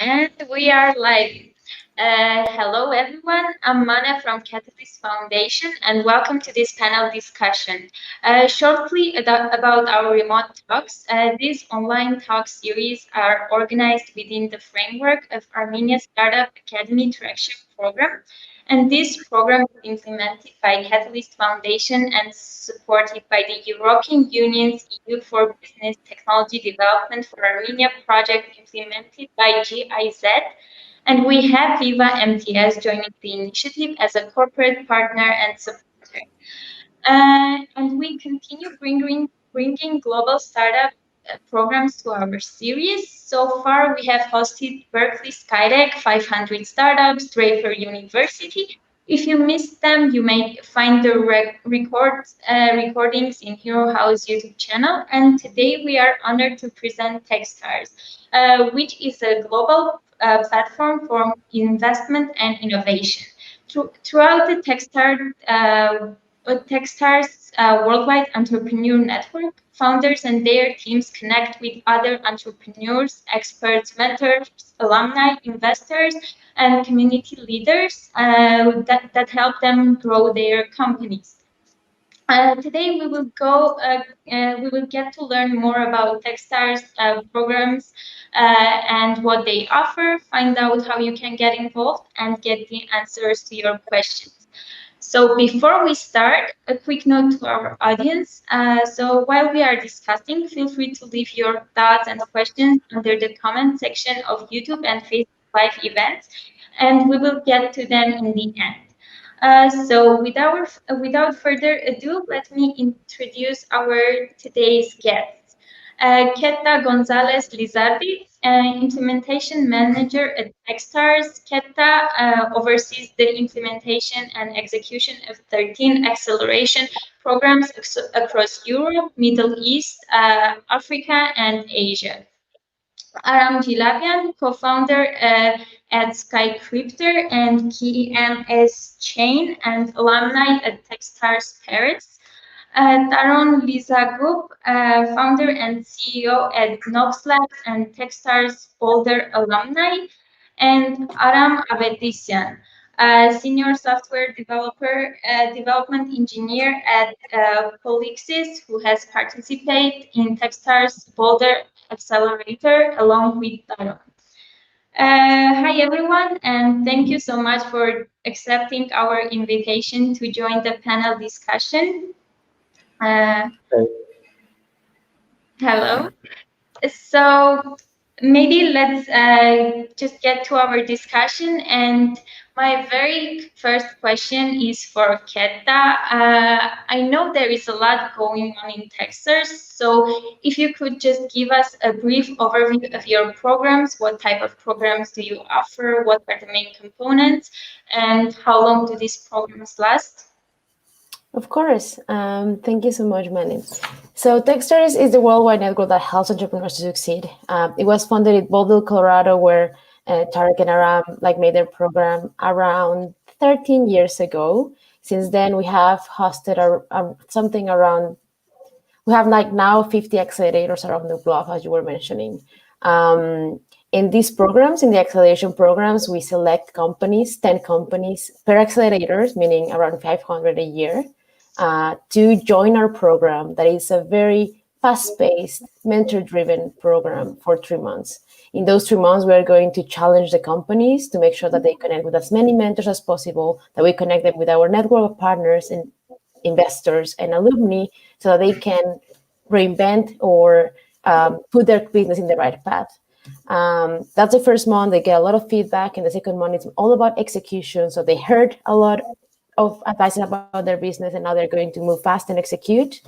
And we are live. Hello, everyone. I'm Mana from Catalyst Foundation, and welcome to this panel discussion. Shortly about our remote talks, these online talk series are organized within the framework of Armenia Startup Academy Traction Program. And this program is implemented by Catalyst Foundation and supported by the European Union's EU for Business Technology Development for Armenia project implemented by GIZ. And we have Viva-MTS joining the initiative as a corporate partner and supporter. And we continue bringing global startup programs to our series. So far, we have hosted Berkeley Skytech, 500 startups, Draper University. If you missed them, you may find the recordings in Hero House YouTube channel. And today we are honored to present Techstars, which is a global platform for investment and innovation. Throughout the Techstars Worldwide Entrepreneur Network, founders and their teams connect with other entrepreneurs, experts, mentors, alumni, investors, and community leaders that help them grow their companies. Today we will get to learn more about Techstars programs and what they offer, find out how you can get involved, and get the answers to your questions. So before we start, a quick note to our audience. So while we are discussing, feel free to leave your thoughts and questions under the comment section of YouTube and Facebook Live events, and we will get to them in the end. So without further ado, let me introduce our today's guests. Keta González Lizardi, Implementation Manager at Techstars. Keta oversees the implementation and execution of 13 acceleration programs across Europe, Middle East, Africa, and Asia. Aram, co-founder at Skycryptor and KMS Chain and alumni at Techstars Paris. Taron Lizagub, founder and CEO at Knoxlabs and Techstars Boulder alumni. And Aram Avetisyan, senior software development engineer at Polixis, who has participated in Techstars Boulder Accelerator along with Taron. Hi everyone, and thank you so much for accepting our invitation to join the panel discussion. Hello. So maybe let's just get to our discussion. And my very first question is for Keta. I know there is a lot going on in Techstars, so if you could just give us a brief overview of your programs, what type of programs do you offer, what are the main components, and how long do these programs last? Of course. Thank you so much, Manny. So Techstars is the worldwide network that helps entrepreneurs to succeed. It was founded in Boulder, Colorado, where Tarek and Aram made their program around 13 years ago. Since then, we have hosted something around, we have now 50 accelerators around the globe, as you were mentioning. In these programs, in the acceleration programs, we select companies, 10 companies per accelerators, meaning around 500 a year, to join our program. That is a very fast-paced, mentor-driven program for 3 months. In those 3 months, we are going to challenge the companies to make sure that they connect with as many mentors as possible, that we connect them with our network of partners and investors and alumni so that they can reinvent or put their business in the right path. That's the first month. They get a lot of feedback, and the second month it's all about execution. So they heard a lot of advice about their business, and now they're going to move fast and execute.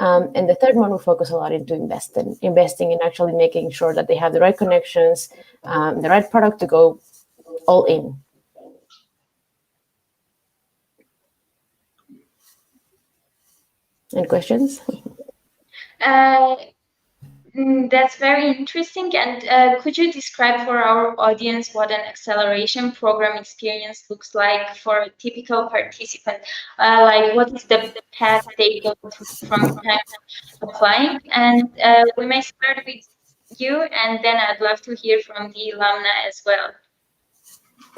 And the third one, we focus a lot into investing in actually making sure that they have the right connections, the right product to go all in. Any questions? That's very interesting. And could you describe for our audience what an acceleration program experience looks like for a typical participant? Like what is the path they go through from time applying? And we may start with you, and then I'd love to hear from the alumni as well.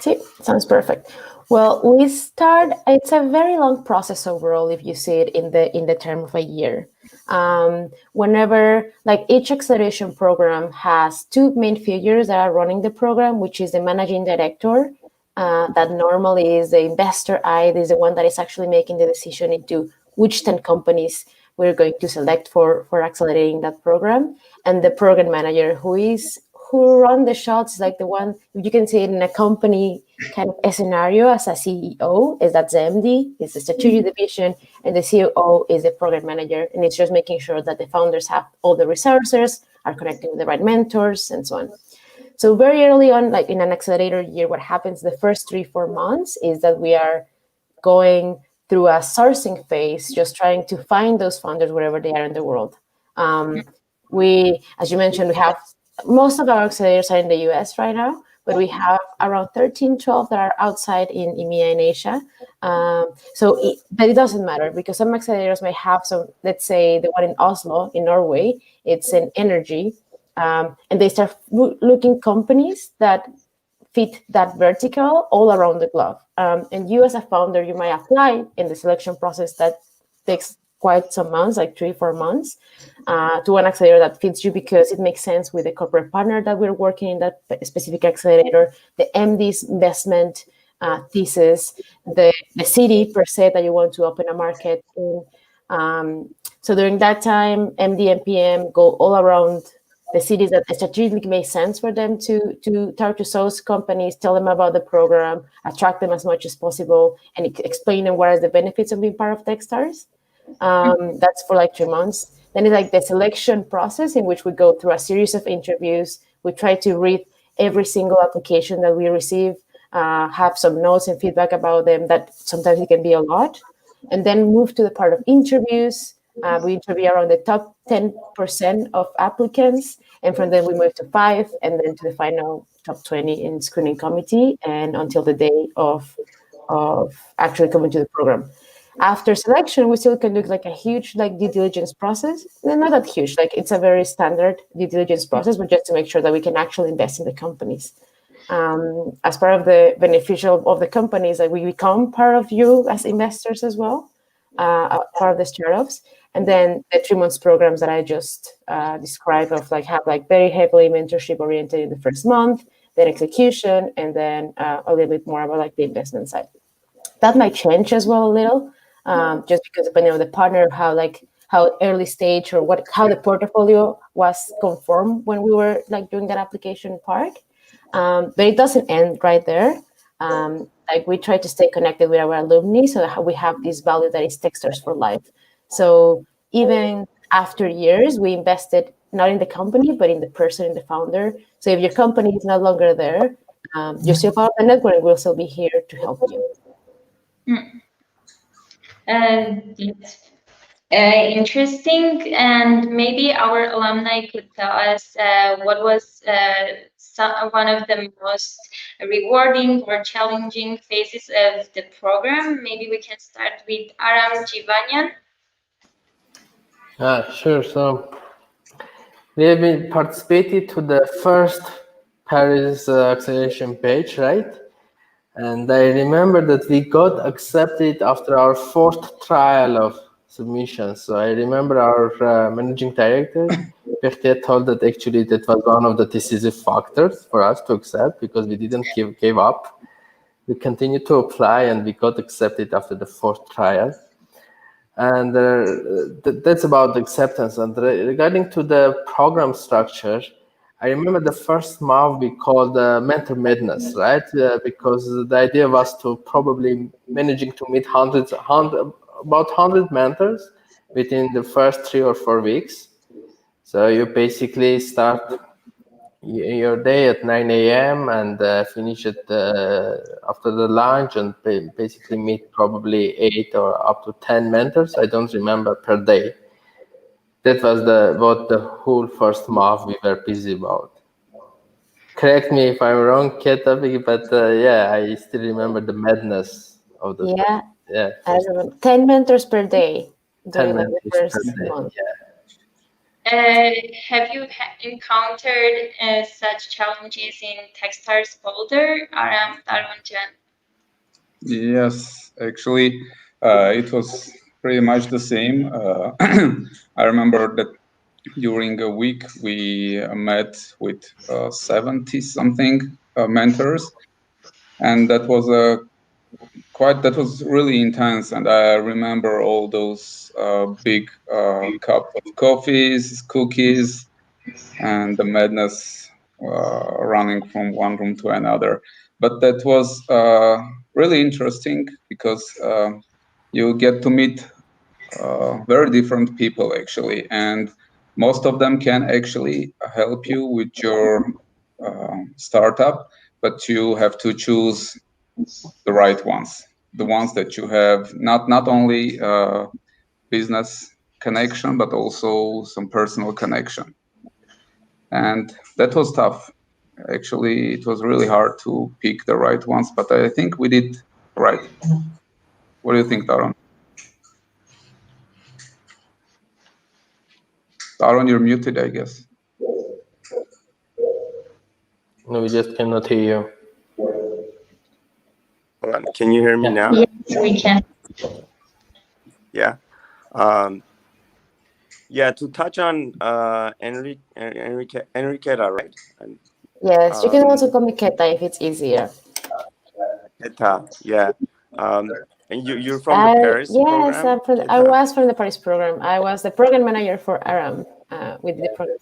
See, sounds perfect. Well, it's a very long process overall if you see it in the term of a year. Whenever, like, each acceleration program has two main figures that are running the program, which is the managing director, that normally is the investor eye, is the one that is actually making the decision into which 10 companies we're going to select for accelerating that program, and the program manager who run the shots, like the one you can see it in a company kind of a scenario as a CEO, that's the MD, is the strategic division, and the COO is the program manager, and it's just making sure that the founders have all the resources, are connecting with the right mentors, and so on. So very early on, like in an accelerator year, what happens the first 3-4 months is that we are going through a sourcing phase, just trying to find those founders wherever they are in the world. We, as you mentioned, we have most of our accelerators are in the US right now, but we have around 13, 12 that are outside in EMEA and Asia. But it doesn't matter because some accelerators may have some, let's say the one in Oslo, in Norway, it's in energy. And they start looking companies that fit that vertical all around the globe. And you as a founder, you might apply in the selection process that takes quite some months, like 3-4 months, to an accelerator that fits you because it makes sense with the corporate partner that we're working in that specific accelerator, the MD's investment thesis, the city per se that you want to open a market in. So during that time, MD and PM go all around the cities that strategically make sense for them to start to source companies, tell them about the program, attract them as much as possible, and explain them what are the benefits of being part of Techstars. That's for like 3 months. Then it's like the selection process in which we go through a series of interviews. We try to read every single application that we receive, have some notes and feedback about them that sometimes it can be a lot, and then move to the part of interviews. We interview around the top 10% of applicants, and from then we move to 5, and then to the final top 20 in screening committee, and until the day of actually coming to the program. After selection, we still can do like a huge like due diligence process. Not that huge, like it's a very standard due diligence process, but just to make sure that we can actually invest in the companies. As part of the beneficial of the companies, that we become part of you as investors as well, part of the startups. And then the 3 months programs that I just described of like have like very heavily mentorship oriented in the first month, then execution, and then a little bit more about like the investment side. That might change as well a little. Just because depending on the partner, how early stage or how the portfolio was conformed when we were like doing that application part. But it doesn't end right there. Like we try to stay connected with our alumni, so we have this value that is Techstars for life. So even after years, we invested not in the company, but in the person, in the founder. So if your company is no longer there, you're still part of the network, and we'll still be here to help you. It's interesting, and maybe our alumni could tell us what was one of the most rewarding or challenging phases of the program. Maybe we can start with Aram Jivanyan. Sure. So we have been participated to the first Paris acceleration page, right? And I remember that we got accepted after our 4th trial of submissions. So I remember our managing director, Enriqueta, told that actually that was one of the decisive factors for us to accept because we didn't give up. We continued to apply and we got accepted after the 4th trial. And that's about the acceptance. And regarding to the program structure, I remember the first month we called Mentor Madness, right? Because the idea was to probably managing to meet about 100 mentors within the first 3 or 4 weeks. So you basically start your day at 9 a.m. and finish it after the lunch, and basically meet probably 8 or up to 10 mentors. I don't remember, per day. That was what the whole first month we were busy about. Correct me if I'm wrong, Keta, but yeah, I still remember the madness of the I remember 10 mentors per day during 10 like the mentors per first day. month. Have you encountered such challenges in Techstars Boulder, Aram, Taron? Yes, actually, it was pretty much the same. I remember that during a week we met with 70 something mentors, and that was really intense. And I remember all those big cup of coffees, cookies, and the madness running from one room to another. But that was really interesting because you get to meet very different people actually, and most of them can actually help you with your startup, but you have to choose the right ones, the ones that you have not only business connection but also some personal connection. And that was tough. Actually, it was really hard to pick the right ones, but I think we did right. What do you think, Taron? Taron, you're muted, I guess. No, we just cannot hear you. Hold on. Can you hear me now? Yes, we can. Yeah. Yeah, to touch on Enriqueta, right? And, Yes, you can also call me Keta if it's easier. Keta, yeah. And you're from the Paris program? Yes, I was from the Paris program. I was the program manager for Aram with the program.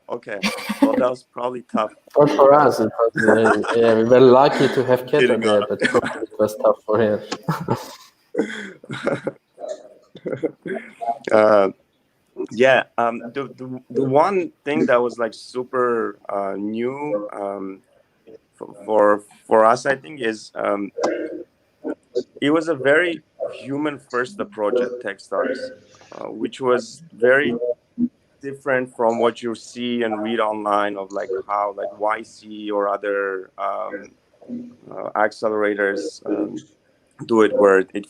Okay. Well, that was probably tough. But for us, it was, yeah, we were lucky to have Keta there, but probably it was tough for him. Yeah, the one thing that was like super new for us, I think, is it was a very human first approach at Techstars, which was very different from what you see and read online of like how like YC or other accelerators do it, where it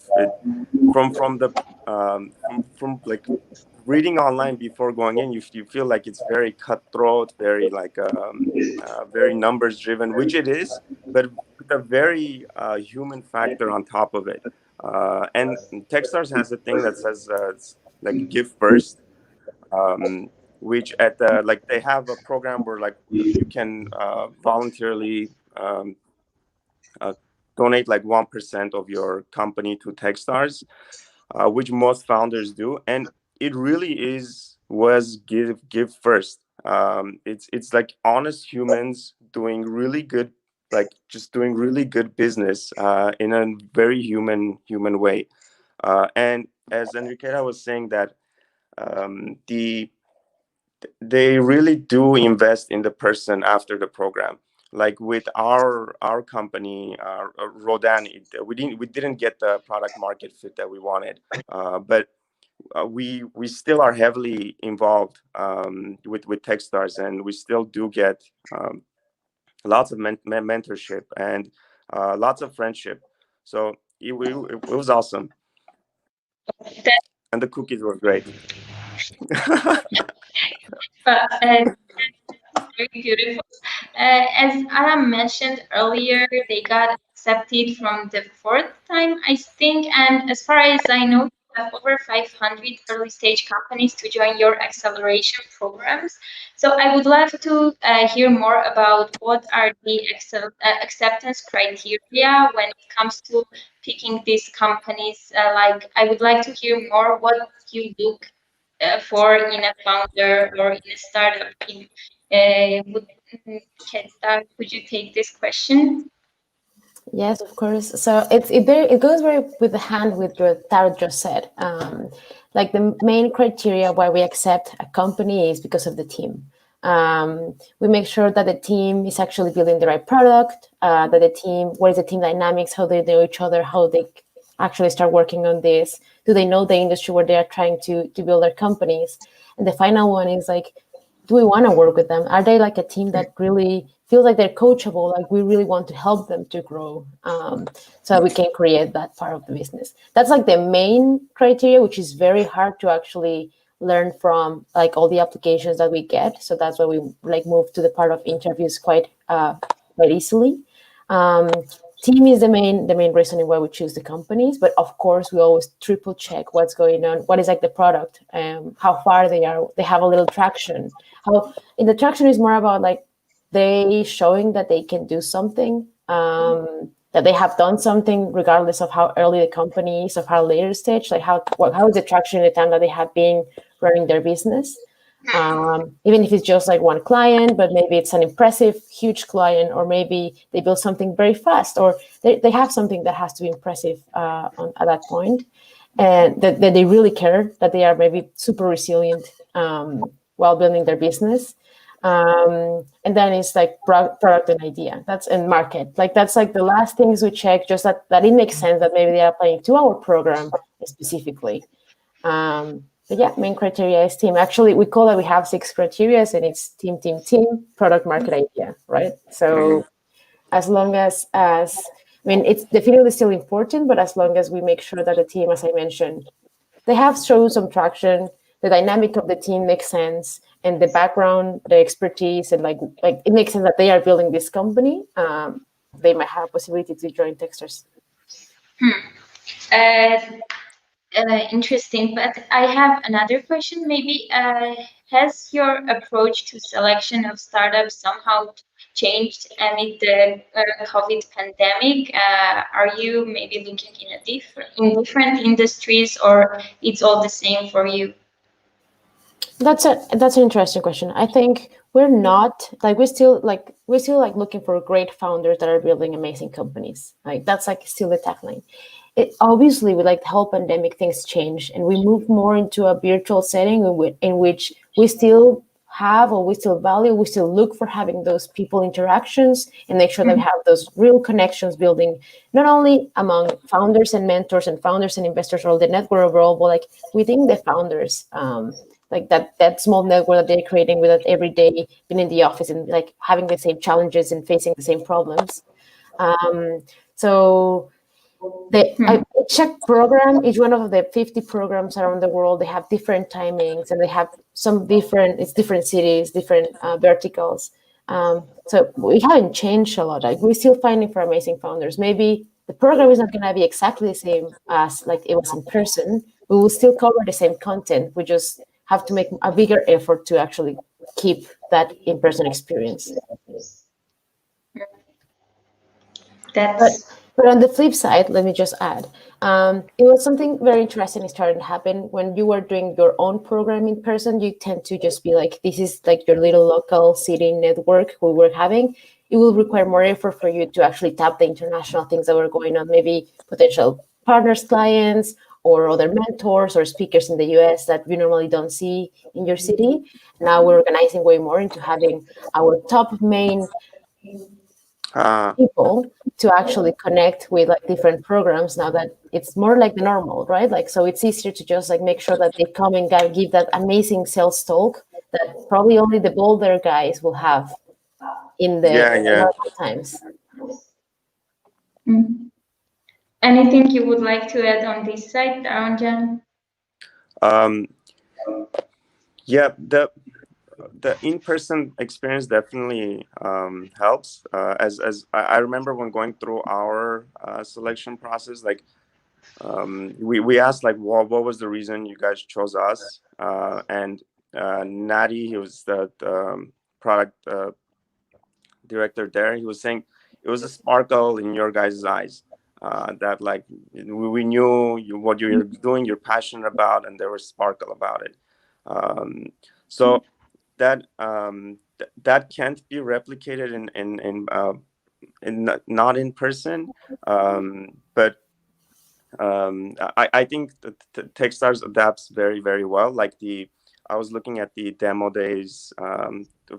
from like reading online before going in, you feel like it's very cutthroat, very like very numbers driven, which it is, but with a very human factor on top of it. And Techstars has a thing that says it's like give first, which at the like they have a program where like you can voluntarily donate like 1% of your company to Techstars, which most founders do, and it really was give first. It's like honest humans doing really good, like just doing really good business in a very human way. And as Enriqueta was saying, that they really do invest in the person after the program. Like with our company, Rodan, we didn't get the product market fit that we wanted, but we still are heavily involved with Techstars, and we still do get lots of mentorship and lots of friendship. So it was awesome, and the cookies were great. Very beautiful. As Aram mentioned earlier, they got accepted from the fourth time, I think. And as far as I know, you have over 500 early stage companies to join your acceleration programs. So I would love to hear more about what are the acceptance criteria when it comes to picking these companies. Like, I would like to hear more what you look for in a founder or in a startup team. Keta, could you take this question? Yes, of course. So it goes very with the hand with what Taron just said. Like the main criteria why we accept a company is because of the team. We make sure that the team is actually building the right product. That the team, what is the team dynamics, how they know each other, how they actually start working on this. Do they know the industry where they are trying to build their companies? And the final one is like, do we want to work with them? Are they like a team that really feels like they're coachable? Like we really want to help them to grow, so that we can create that part of the business. That's like the main criteria, which is very hard to actually learn from like all the applications that we get. So that's why we like move to the part of interviews quite easily. Team is the main reason why we choose the companies, but of course we always triple check what's going on, what is like the product, how far they have a little traction. How in the traction is more about like they showing that they can do something, that they have done something regardless of how early the company is, of how later stage, like how is the traction in the time that they have been running their business. Even if it's just like one client, but maybe it's an impressive, huge client, or maybe they build something very fast, or they have something that has to be impressive at that point, and that they really care, that they are maybe super resilient while building their business. And then it's like product and idea, and market. Like that's like the last things we check, just that it makes sense that maybe they are applying to our program specifically. But yeah, main criteria is team. Actually, we call it, we have 6 criteria, and it's team, product, market, idea, right? So as long as I mean, it's definitely still important, but as long as we make sure that the team, as I mentioned, they have shown some traction, the dynamic of the team makes sense, and the background, the expertise, and like it makes sense that they are building this company, they might have a possibility to join Techstars. Interesting, but I have another question. Maybe has your approach to selection of startups somehow changed amid the COVID pandemic? Are you maybe looking in different industries, or it's all the same for you? That's an interesting question. I think we're not like we're still like looking for great founders that are building amazing companies. Like that's like still the tagline. It obviously with like the whole pandemic things change, and we move more into a virtual setting in which we still have, or we still value, we still look for having those people interactions and make sure that we have those real connections building, not only among founders and mentors and founders and investors or the network overall, but like within the founders. Like that small network that they're creating with that every day being in the office and like having the same challenges and facing the same problems. So the Czech program is one of the 50 programs around the world. They have different timings, and they have different cities, different verticals. So we haven't changed a lot. Like we're still finding for amazing founders. Maybe the program is not going to be exactly the same as like it was in person. We will still cover the same content. We just have to make a bigger effort to actually keep that in-person experience. But on the flip side, let me just add, it was something very interesting starting to happen when you were doing your own program in person. You tend to just be like, this is like your little local city network we were having. It will require more effort for you to actually tap the international things that were going on, maybe potential partners, clients, or other mentors or speakers in the US that you normally don't see in your city. Now we're organizing way more into having our top main people to actually connect with like different programs now that it's more like the normal, right? Like, so it's easier to just like make sure that they come and give that amazing sales talk that probably only the bolder guys will have in the normal times. Anything you would like to add on this side, Jan? Yeah, the in-person experience definitely helps. As I remember when going through our selection process, like we asked like what was the reason you guys chose us, and Nadi, he was the product director there. He was saying it was a sparkle in your guys' eyes. That like we knew what you're doing, you're passionate about, and there was sparkle about it. So that that can't be replicated in not in person, but I think that Techstars adapts very, very well. Like I was looking at the demo days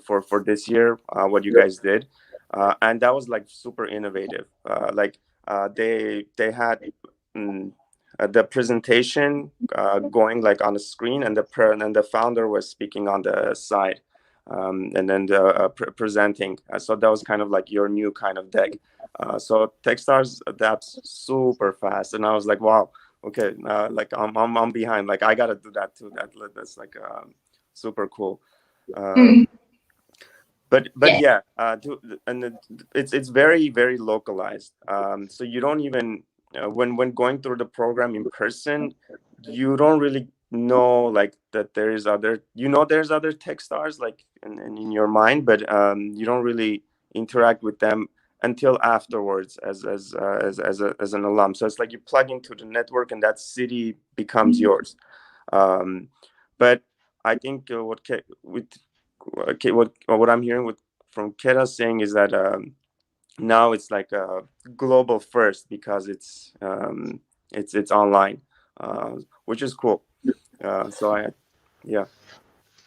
for this year, what you guys did, and that was like super innovative. They had the presentation going like on the screen, and the founder was speaking on the side, and then presenting. So that was kind of like your new kind of deck. So Techstars adapts super fast, and I was like, wow, okay, like I'm behind. Like I gotta do that too. That's like super cool. But yeah, it's very, very localized. So you don't even when going through the program in person, you don't really know like that there's other Techstars like in your mind, but you don't really interact with them until afterwards as an alum. So it's like you plug into the network and that city becomes yours. But I think what I'm hearing from Keta saying is that now it's like a global first because it's online, which is cool. Yeah.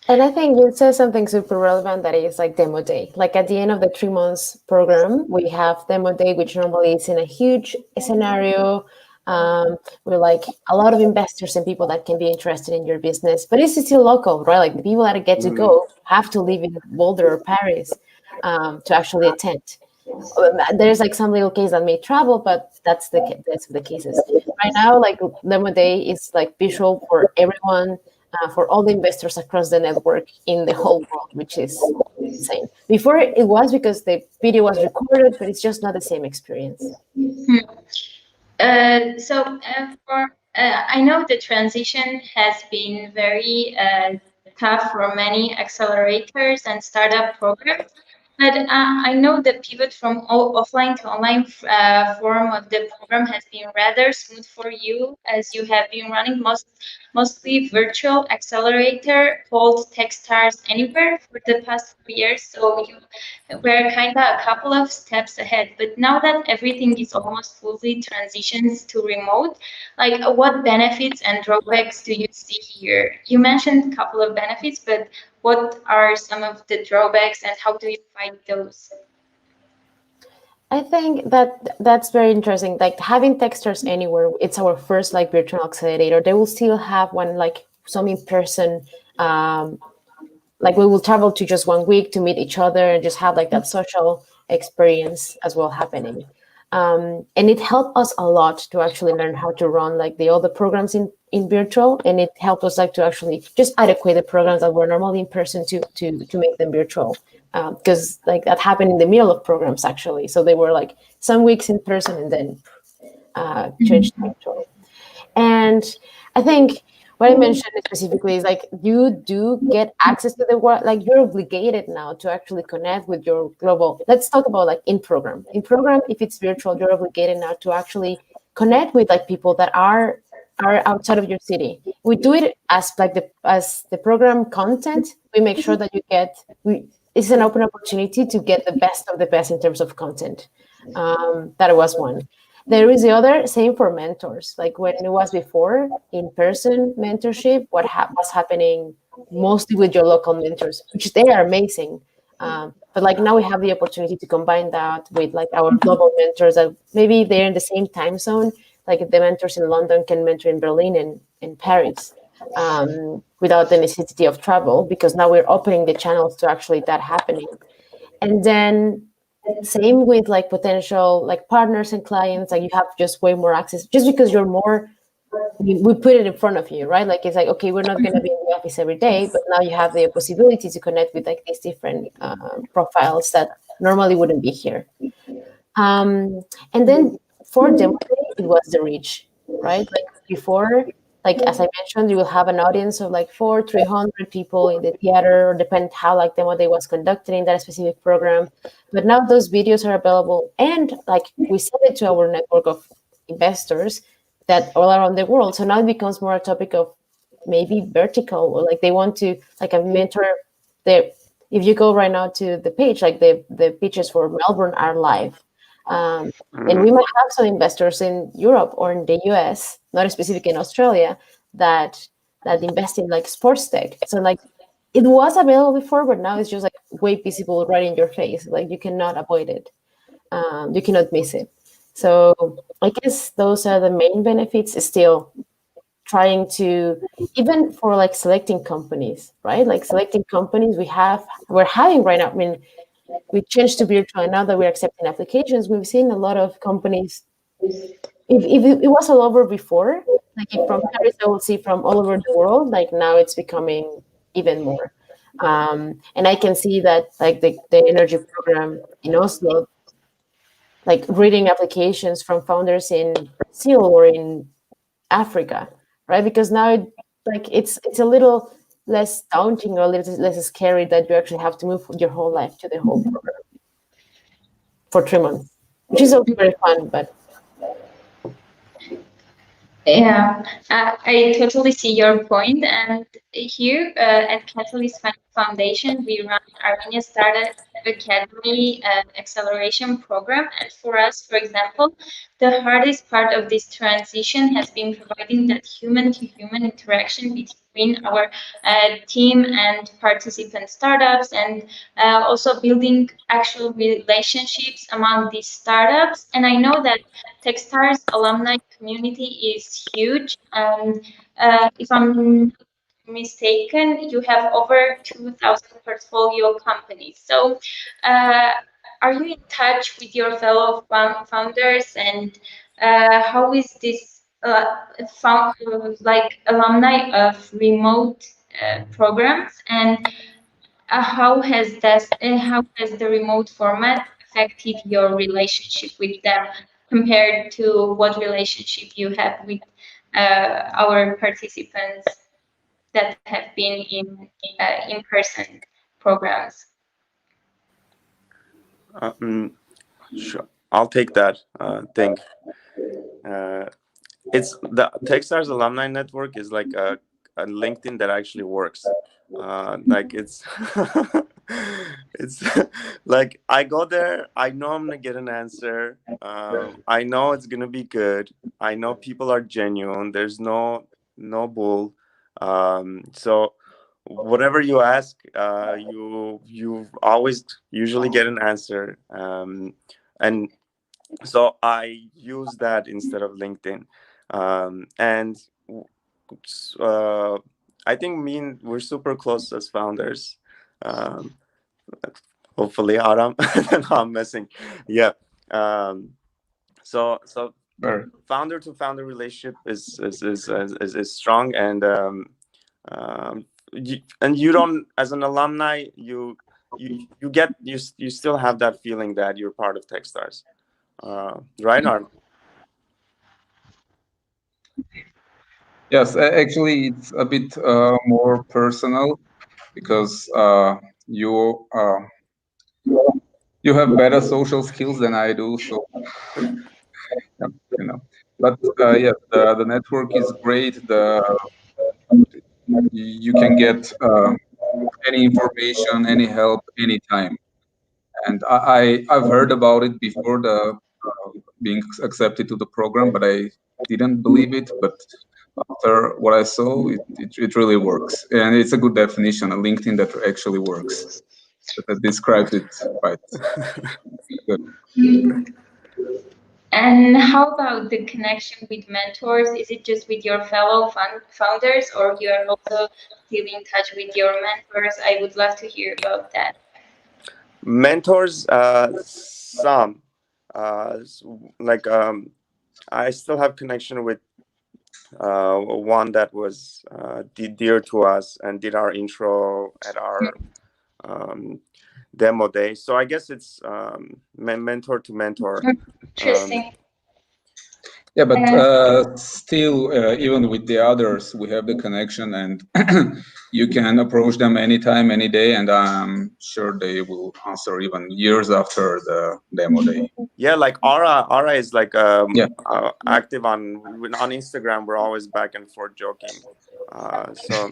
And I think you said something super relevant that is like demo day. Like at the end of the 3 months program, we have demo day, which normally is in a huge scenario. We're like a lot of investors and people that can be interested in your business, but it's still local, right? Like the people that get to go have to live in Boulder or Paris to actually attend. There's like some little case that may travel, but that's the cases. Right now, like demo day is like visual for everyone. For all the investors across the network in the whole world, which is insane. Before it was because the video was recorded, but it's just not the same experience. I know the transition has been very tough for many accelerators and startup programs. But I know the pivot from offline to online form of the program has been rather smooth for you, as you have been running mostly virtual accelerator called Techstars Anywhere for the past 4 years. So you were kind of a couple of steps ahead. But now that everything is almost fully transitions to remote, like what benefits and drawbacks do you see here? You mentioned a couple of benefits, but what are some of the drawbacks and how do you fight those? I think that's very interesting. Like having Techstars Anywhere, it's our first like virtual accelerator. They will still have one like some in person. Like we will travel to just 1 week to meet each other and just have like that social experience as well happening. And it helped us a lot to actually learn how to run like the other programs in virtual, and it helped us like to actually just adequate the programs that were normally in person to make them virtual, because like that happened in the middle of programs actually. So they were like some weeks in person and then changed to virtual. And I think what I mentioned specifically is like you do get access to the world. Like you're obligated now to actually connect with your global. Let's talk about like in program. In program, if it's virtual, you're obligated now to actually connect with like people that are outside of your city. We do it as like the program content. We make sure that you get. It's an open opportunity to get the best of the best in terms of content. That was one. There is the other, same for mentors. Like when it was before, in-person mentorship, what was happening mostly with your local mentors, which they are amazing. But like now we have the opportunity to combine that with like our global mentors that maybe they're in the same time zone. Like the mentors in London can mentor in Berlin and in Paris without the necessity of travel, because now we're opening the channels to actually that happening. And then same with like potential like partners and clients, like you have just way more access just because you're more, we put it in front of you, right? Like it's like, okay, we're not going to be in the office every day, but now you have the possibility to connect with like these different profiles that normally wouldn't be here. And then for demo day, it was the reach, right? Like before, like as I mentioned, you will have an audience of like 300 people in the theater, or depend how like demo day was conducted in that specific program. But now those videos are available, and like we send it to our network of investors that all around the world. So now it becomes more a topic of maybe vertical, or like they want to like a mentor. If you go right now to the page, like the pitches for Melbourne are live. And we might have some investors in Europe or in the US, not specific in Australia, that invest in like sports tech. So like it was available before, but now it's just like way visible right in your face. Like you cannot avoid it. You cannot miss it. So I guess those are the main benefits. Still trying to, even for like selecting companies, right? Like selecting companies we're having right now. I mean, we changed to virtual, and now that we're accepting applications, we've seen a lot of companies. If it was all over before, like if from Paris I would see from all over the world, like now it's becoming even more. And I can see that like the energy program in Oslo, like reading applications from founders in Brazil or in Africa, right? Because now it's a little less daunting or a little less scary that you actually have to move your whole life to the whole program for 3 months, which is also very fun, but Yeah, I totally see your point. And here at Catalyst Foundation, we run Armenia Startup Academy acceleration program. And for us, for example, the hardest part of this transition has been providing that human-to-human interaction between our team and participant startups, and also building actual relationships among these startups. And I know that Techstars alumni community is huge, and if I'm not mistaken, you have over 2,000 portfolio companies. So, are you in touch with your fellow founders, and how is this like alumni of remote programs, and how has the remote format affected your relationship with them compared to what relationship you have with our participants that have been in person programs? Sure. I'll take that thing. It's the Techstars alumni network is like a LinkedIn that actually works. Like it's it's like I go there, I know I'm gonna get an answer. I know it's gonna be good. I know people are genuine. There's no bull. So whatever you ask, you always usually get an answer. And so I use that instead of LinkedIn. And I think we're super close as founders. Um, Hopefully, Aram. No, I'm messing. Yeah. So founder to founder relationship is strong, and you don't, as an alumni, you still have that feeling that you're part of Techstars. Right, Arm? Yes, actually, it's a bit more personal because you you have better social skills than I do. So, you know, but yeah, the network is great. You can get any information, any help, anytime. And I've heard about it before the being accepted to the program, but I didn't believe it. But after what I saw, it really works, and it's a good definition, a LinkedIn that actually works. That describes it quite good. And how about the connection with mentors? Is it just with your fellow founders, or you are also still in touch with your mentors? I would love to hear about that. Mentors, some, like I still have connection with one that was dear to us and did our intro at our demo day. So I guess it's mentor to mentor. Interesting. Yeah, but still, even with the others, we have the connection, and you can approach them anytime, any day, and I'm sure they will answer even years after the demo day. Yeah, like Ara is like active on Instagram. We're always back and forth joking. So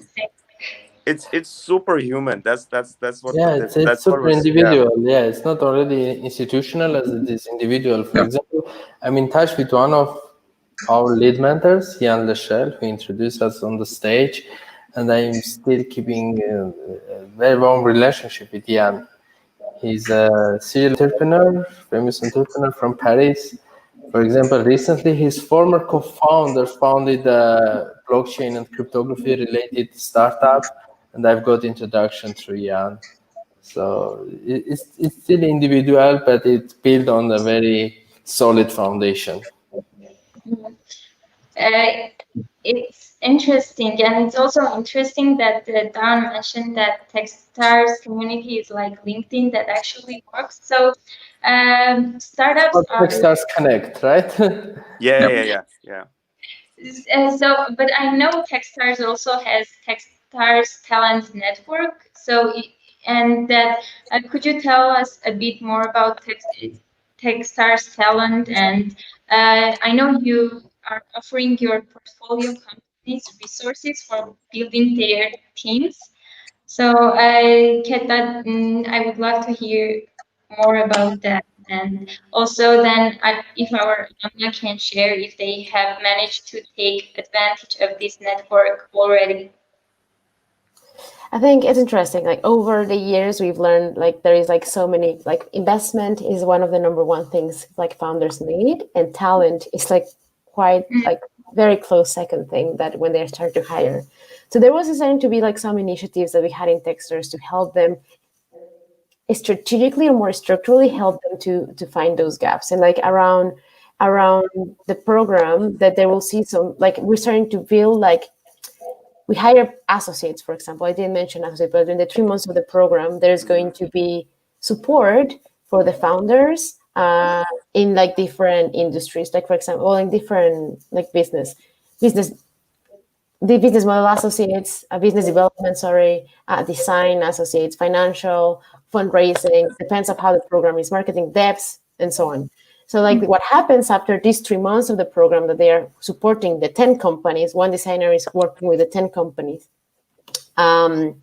it's superhuman. That's what Yeah, the, it's that's what super was, yeah. individual. Yeah, it's not already institutional as it is individual. For example, I'm in touch with one of our lead mentors, Jan Lechel, who introduced us on the stage, and I'm still keeping a very long relationship with Jan. He's a serial entrepreneur, famous entrepreneur from Paris. For example, recently his former co-founder founded a blockchain and cryptography related startup, and I've got introduction through Jan. So it's still individual, but it's built on a very solid foundation. It's interesting, and it's also interesting that Don mentioned that Techstars community is like LinkedIn that actually works. So startups are Techstars Connect, right? Yeah. but I know Techstars also has Techstars Talent network. So and that could you tell us a bit more about Techstars Talent? And I know you are offering your portfolio companies resources for building their teams. So Keta, I would love to hear more about that. And also then if our alumni can share if they have managed to take advantage of this network already. I think it's interesting. Like over the years, we've learned like there is like so many, like investment is one of the number one things like founders need, and talent is like quite like very close second thing that when they start to hire. So there was starting to be like some initiatives that we had in Techstars to help them strategically or more structurally help them to find those gaps. And like around the program that they will see some, like we're starting to build like, we hire associates, for example. I didn't mention associates, but in the 3 months of the program, there's going to be support for the founders in like different industries, like for example, in different like business the business model associates, business development, design associates, financial, fundraising, depends on how the program is, marketing depths, and so on. So like what happens after these 3 months of the program that they are supporting the 10 companies, one designer is working with the 10 companies, or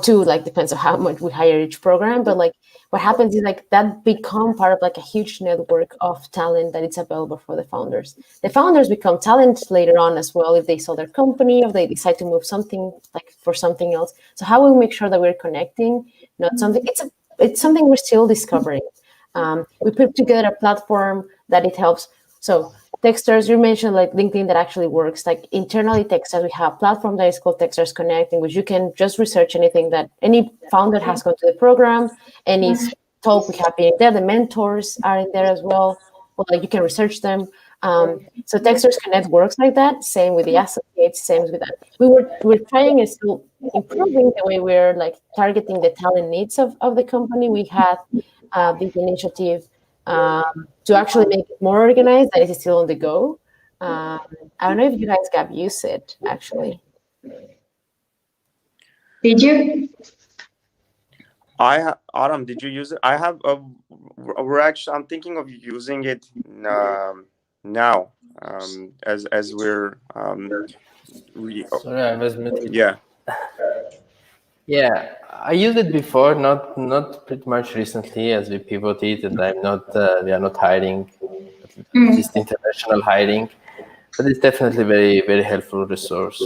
two, like depends on how much we hire each program, but like what happens is like that become part of like a huge network of talent that it's available for the founders. The founders become talent later on as well if they sell their company or they decide to move something like for something else. So how will we make sure that we're connecting? Not something. It's something we're still discovering. We put together a platform that it helps. So Techstars, you mentioned like LinkedIn that actually works. Like internally Techstars, we have a platform that is called Techstars Connect, in which you can just research anything that any founder has gone to the program, any talk we have been there. The mentors are in there as well. Well, like you can research them. So Techstars Connect works like that. Same with the associates. Same with that. We're trying is still improving the way we're like targeting the talent needs of the company. We had a big initiative to actually make it more organized, that is still on the go. I don't know if you guys got used it actually. Did you? Aram, did you use it? I have I'm thinking of using it now as we're Sorry, I was muted. yeah. Yeah, I used it before, not pretty much recently, as we pivoted, and we are not hiring, at least international hiring, but it's definitely very, very helpful resource.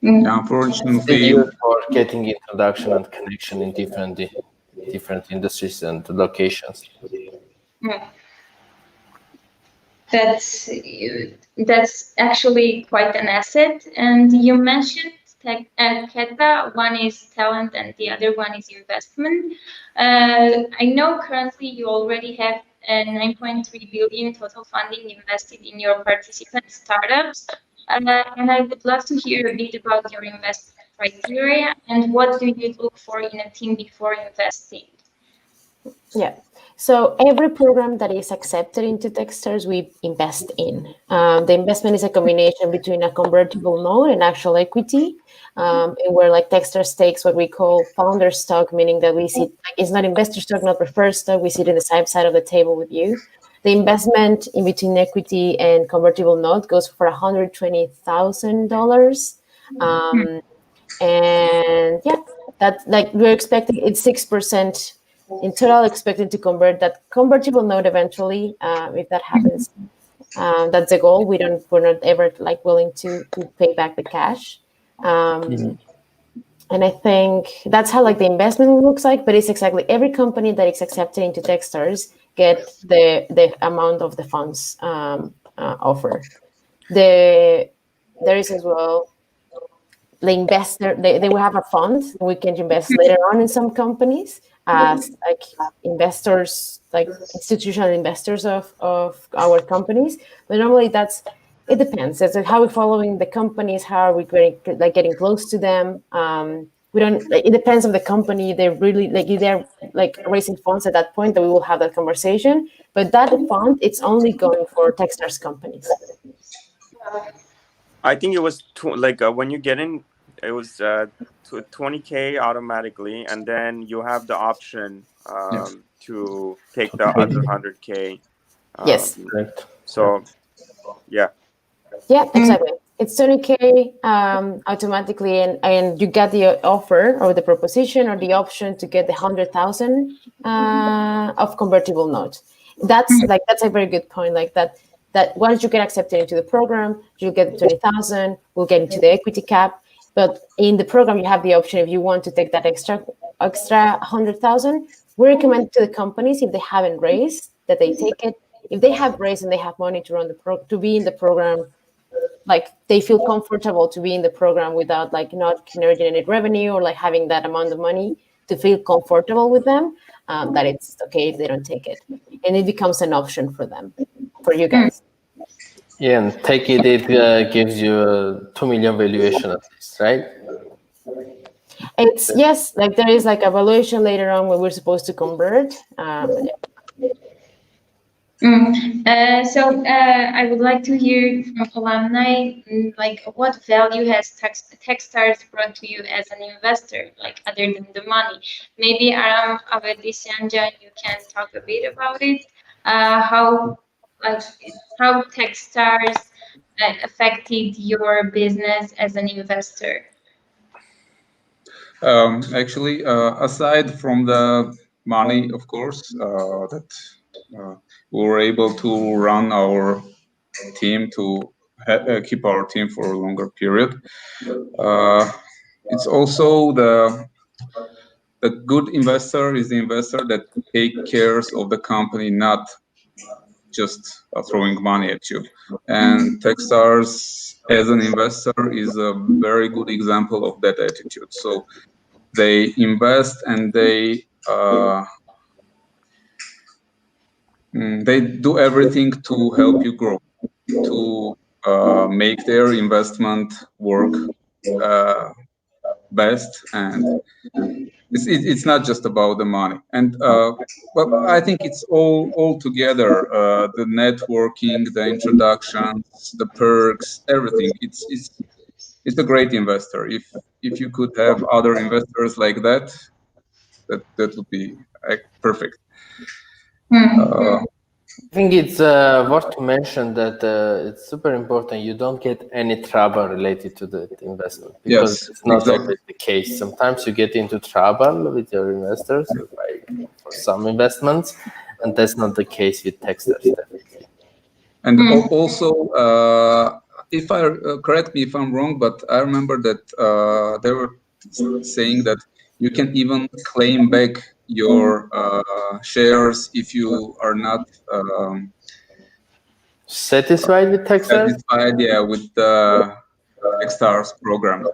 Unfortunately, For getting introduction and connection in different industries and locations. That's actually quite an asset. And you mentioned Keta, one is talent and the other one is investment. I know currently you already have 9.3 billion total funding invested in your participant startups. And I would love to hear a bit about your investment criteria and what do you look for in a team before investing? Yeah. So every program that is accepted into Techstars, we invest in. The investment is a combination between a convertible note and actual equity, and where like Techstars takes what we call founder stock, meaning that we sit, like it's not investor stock, not preferred stock. We sit in the side of the table with you. The investment in between equity and convertible note goes for $120,000. And yeah, that like we're expecting it's 6% in total, expecting to convert that convertible note eventually. If that happens, that's the goal. We're not ever like willing to pay back the cash. And I think that's how like the investment looks like, but it's exactly every company that is accepted into Techstars get the amount of the funds offer. There is as well the investor, they will have a fund. We can invest later on in some companies as like investors, like institutional investors of our companies. But normally it depends. It's like how we're following the companies, how are we getting close to them. We don't. It depends on the company. They're really like if they're like raising funds at that point, that we will have that conversation. But that fund, it's only going for Techstars companies. I think it was when you get in, it was 20K automatically, and then you have the option to take the other 100K. Yes. So, yeah. Yeah, exactly. It's 20K automatically, and you get the offer or the proposition or the option to get the 100,000 of convertible note. That's a very good point. Like that once you get accepted into the program, you'll get 20,000. We'll get into the equity cap, but in the program you have the option if you want to take that extra 100,000. We recommend to the companies if they haven't raised that they take it. If they have raised and they have money to run to be in the program, like they feel comfortable to be in the program without like not generating any revenue or like having that amount of money to feel comfortable with them, that it's okay if they don't take it, and it becomes an option for them, for you guys. Yeah, and take it gives you a 2 million valuation at least, right? It's yes, like there is like a valuation later on when we're supposed to convert. But yeah. So I would like to hear from alumni, like what value has Techstars brought to you as an investor, like other than the money? Maybe Aram, Avetisyan, you can talk a bit about it. How Techstars affected your business as an investor? Actually, aside from the money, of course, that we were able to run our team to keep our team for a longer period. It's also the good investor is the investor that takes care of the company, not just throwing money at you. And Techstars as an investor is a very good example of that attitude. So they invest and they do everything to help you grow, to make their investment work best, and it's not just about the money. And but I think it's all together, the networking, the introductions, the perks, everything. It's a great investor. If you could have other investors like that would be perfect. I think it's worth to mention that it's super important you don't get any trouble related to the investment, because it's not always the case. Sometimes you get into trouble with your investors for some investments, and that's not the case with Techstars, definitely. And also, if I correct me if I'm wrong, but I remember that they were saying that you can even claim back your shares if you are not satisfied with Techstars. Satisfied, yeah, with the Techstars program.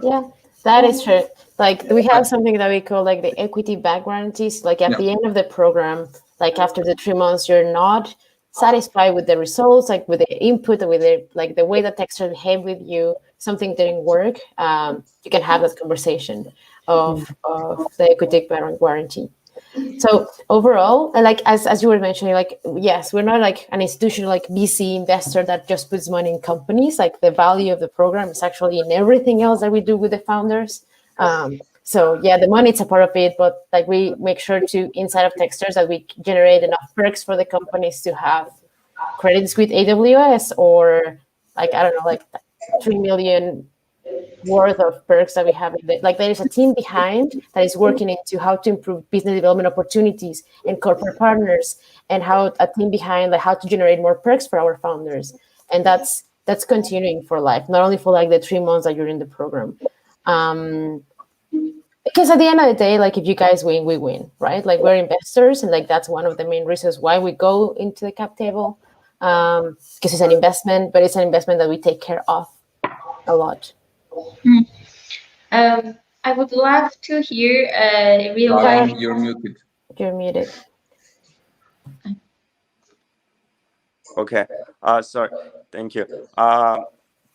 Yeah, that is true. Like we have something that we call like the equity back guarantees. Like at the end of the program, like after the 3 months, you're not satisfied with the results, like with the input, with the way that Techstars behave with you, something didn't work. You can have that conversation of the equity back guarantee. So overall, like as you were mentioning, like yes, we're not like an institutional like VC investor that just puts money in companies. Like the value of the program is actually in everything else that we do with the founders. So yeah, the money is a part of it, but like we make sure to inside of Techstars that we generate enough perks for the companies to have credits with AWS, or like I don't know, like 3 million worth of perks that we have. Like there is a team behind that is working into how to improve business development opportunities and corporate partners, and how a team behind like how to generate more perks for our founders. And that's continuing for life, not only for like the 3 months that you're in the program. Because at the end of the day, like if you guys win, we win, right? Like we're investors, and like that's one of the main reasons why we go into the cap table, because it's an investment, but it's an investment that we take care of a lot. I would love to hear real Aram, life. you're muted. You're muted. Okay. Sorry. Thank you.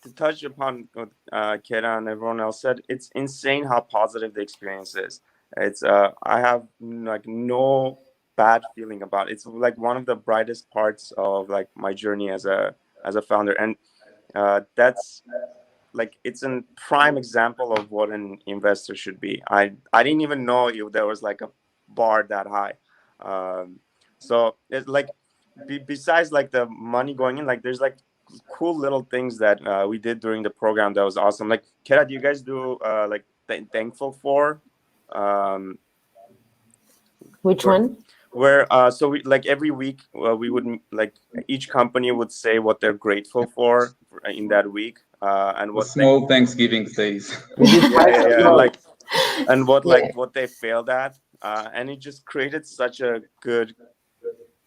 To touch upon what Kera and everyone else said, it's insane how positive the experience is. It's I have like no bad feeling about it. It's like one of the brightest parts of like my journey as a founder, and that's like it's a prime example of what an investor should be. I didn't even know if there was like a bar that high. So it's like besides like the money going in, like there's like cool little things that we did during the program that was awesome. Like Kera, do you guys do like thankful for? Which one? Where so we like every week we would like each company would say what they're grateful for in that week, and what Small Thanksgiving days. like and what like what they failed at, and it just created such a good,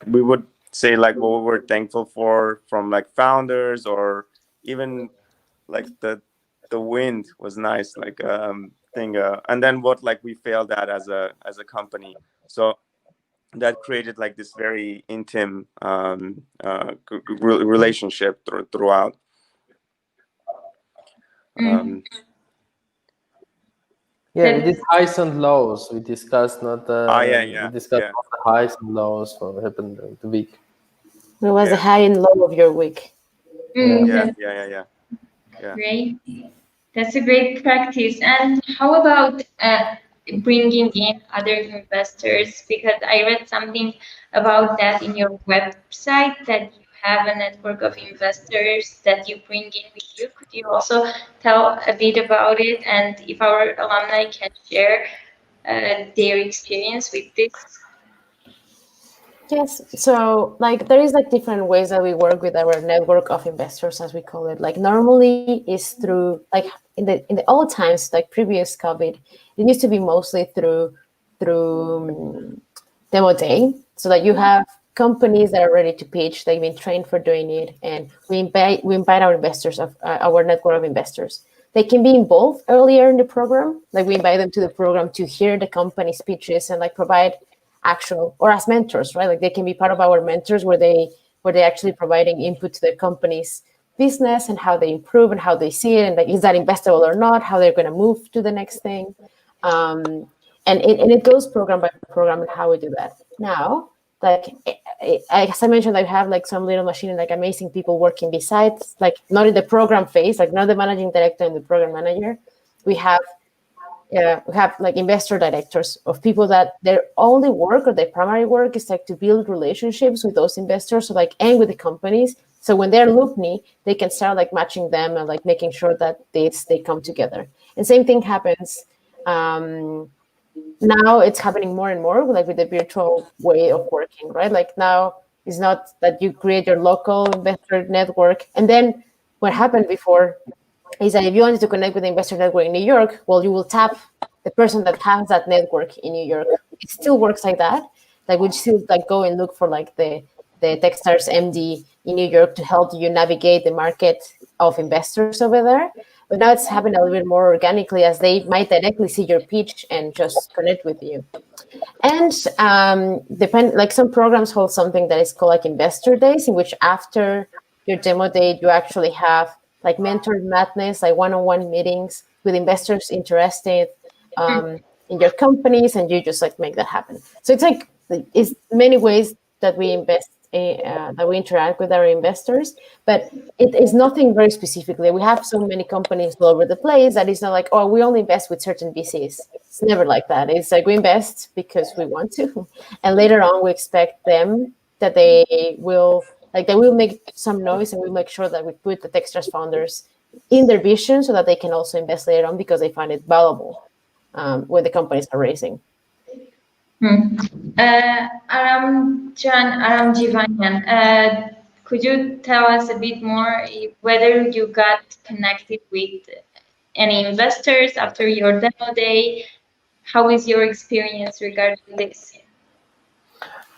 we would say like what we're thankful for from like founders, or even like the wind was nice, like thing, and then what like we failed at as a company. So that created like this very intimate relationship throughout. Yeah, we did highs and lows. We discussed not we discussed all the highs and lows what happened the week. What was the high and low of your week? Yeah. Great. That's a great practice. And how about bringing in other investors? Because I read something about that in your website, that you have a network of investors that you bring in with you. Could you also tell a bit about it, and if our alumni can share their experience with this? Yes, so like there is like different ways that we work with our network of investors, as we call it. Like normally is through like in the old times, like previous COVID, it used to be mostly through demo day, so that you have companies that are ready to pitch. They've been trained for doing it, and we invite our investors of our network of investors. They can be involved earlier in the program. Like we invite them to the program to hear the company's pitches and like provide actual, or as mentors, right? Like they can be part of our mentors, where they actually providing input to their company's business and how they improve and how they see it, and like is that investable or not, how they're going to move to the next thing, and it goes program by program and how we do that. Now, like as I mentioned, I have like some little machine and like amazing people working besides, like not in the program phase, like not the managing director and the program manager. We have like investor directors, of people that their only work or their primary work is like to build relationships with those investors, so like, and with the companies. So when they're alumni, they can start like matching them and like making sure that they come together. And same thing happens. Now it's happening more and more like with the virtual way of working, right? Like now it's not that you create your local investor network, and then what happened before is that if you wanted to connect with the investor network in New York, well, you will tap the person that has that network in New York. It still works like that. Like we still like go and look for like the Techstars MD in New York to help you navigate the market of investors over there. But now it's happening a little bit more organically, as they might directly see your pitch and just connect with you. And like some programs hold something that is called like investor days, in which after your demo day, you actually have like mentor madness, like one-on-one meetings with investors interested in your companies, and you just like make that happen. So it's like it's many ways that we invest, that we interact with our investors, but it is nothing very specifically. We have so many companies all over the place that it's not like, oh, we only invest with certain VCs. It's never like that. It's like we invest because we want to, and later on we expect them that they will make some noise, and we make sure that we put the Techstars founders in their vision so that they can also invest later on because they find it valuable when the companies are raising. Aram Jivanyan, could you tell us a bit more whether you got connected with any investors after your demo day? How is your experience regarding this?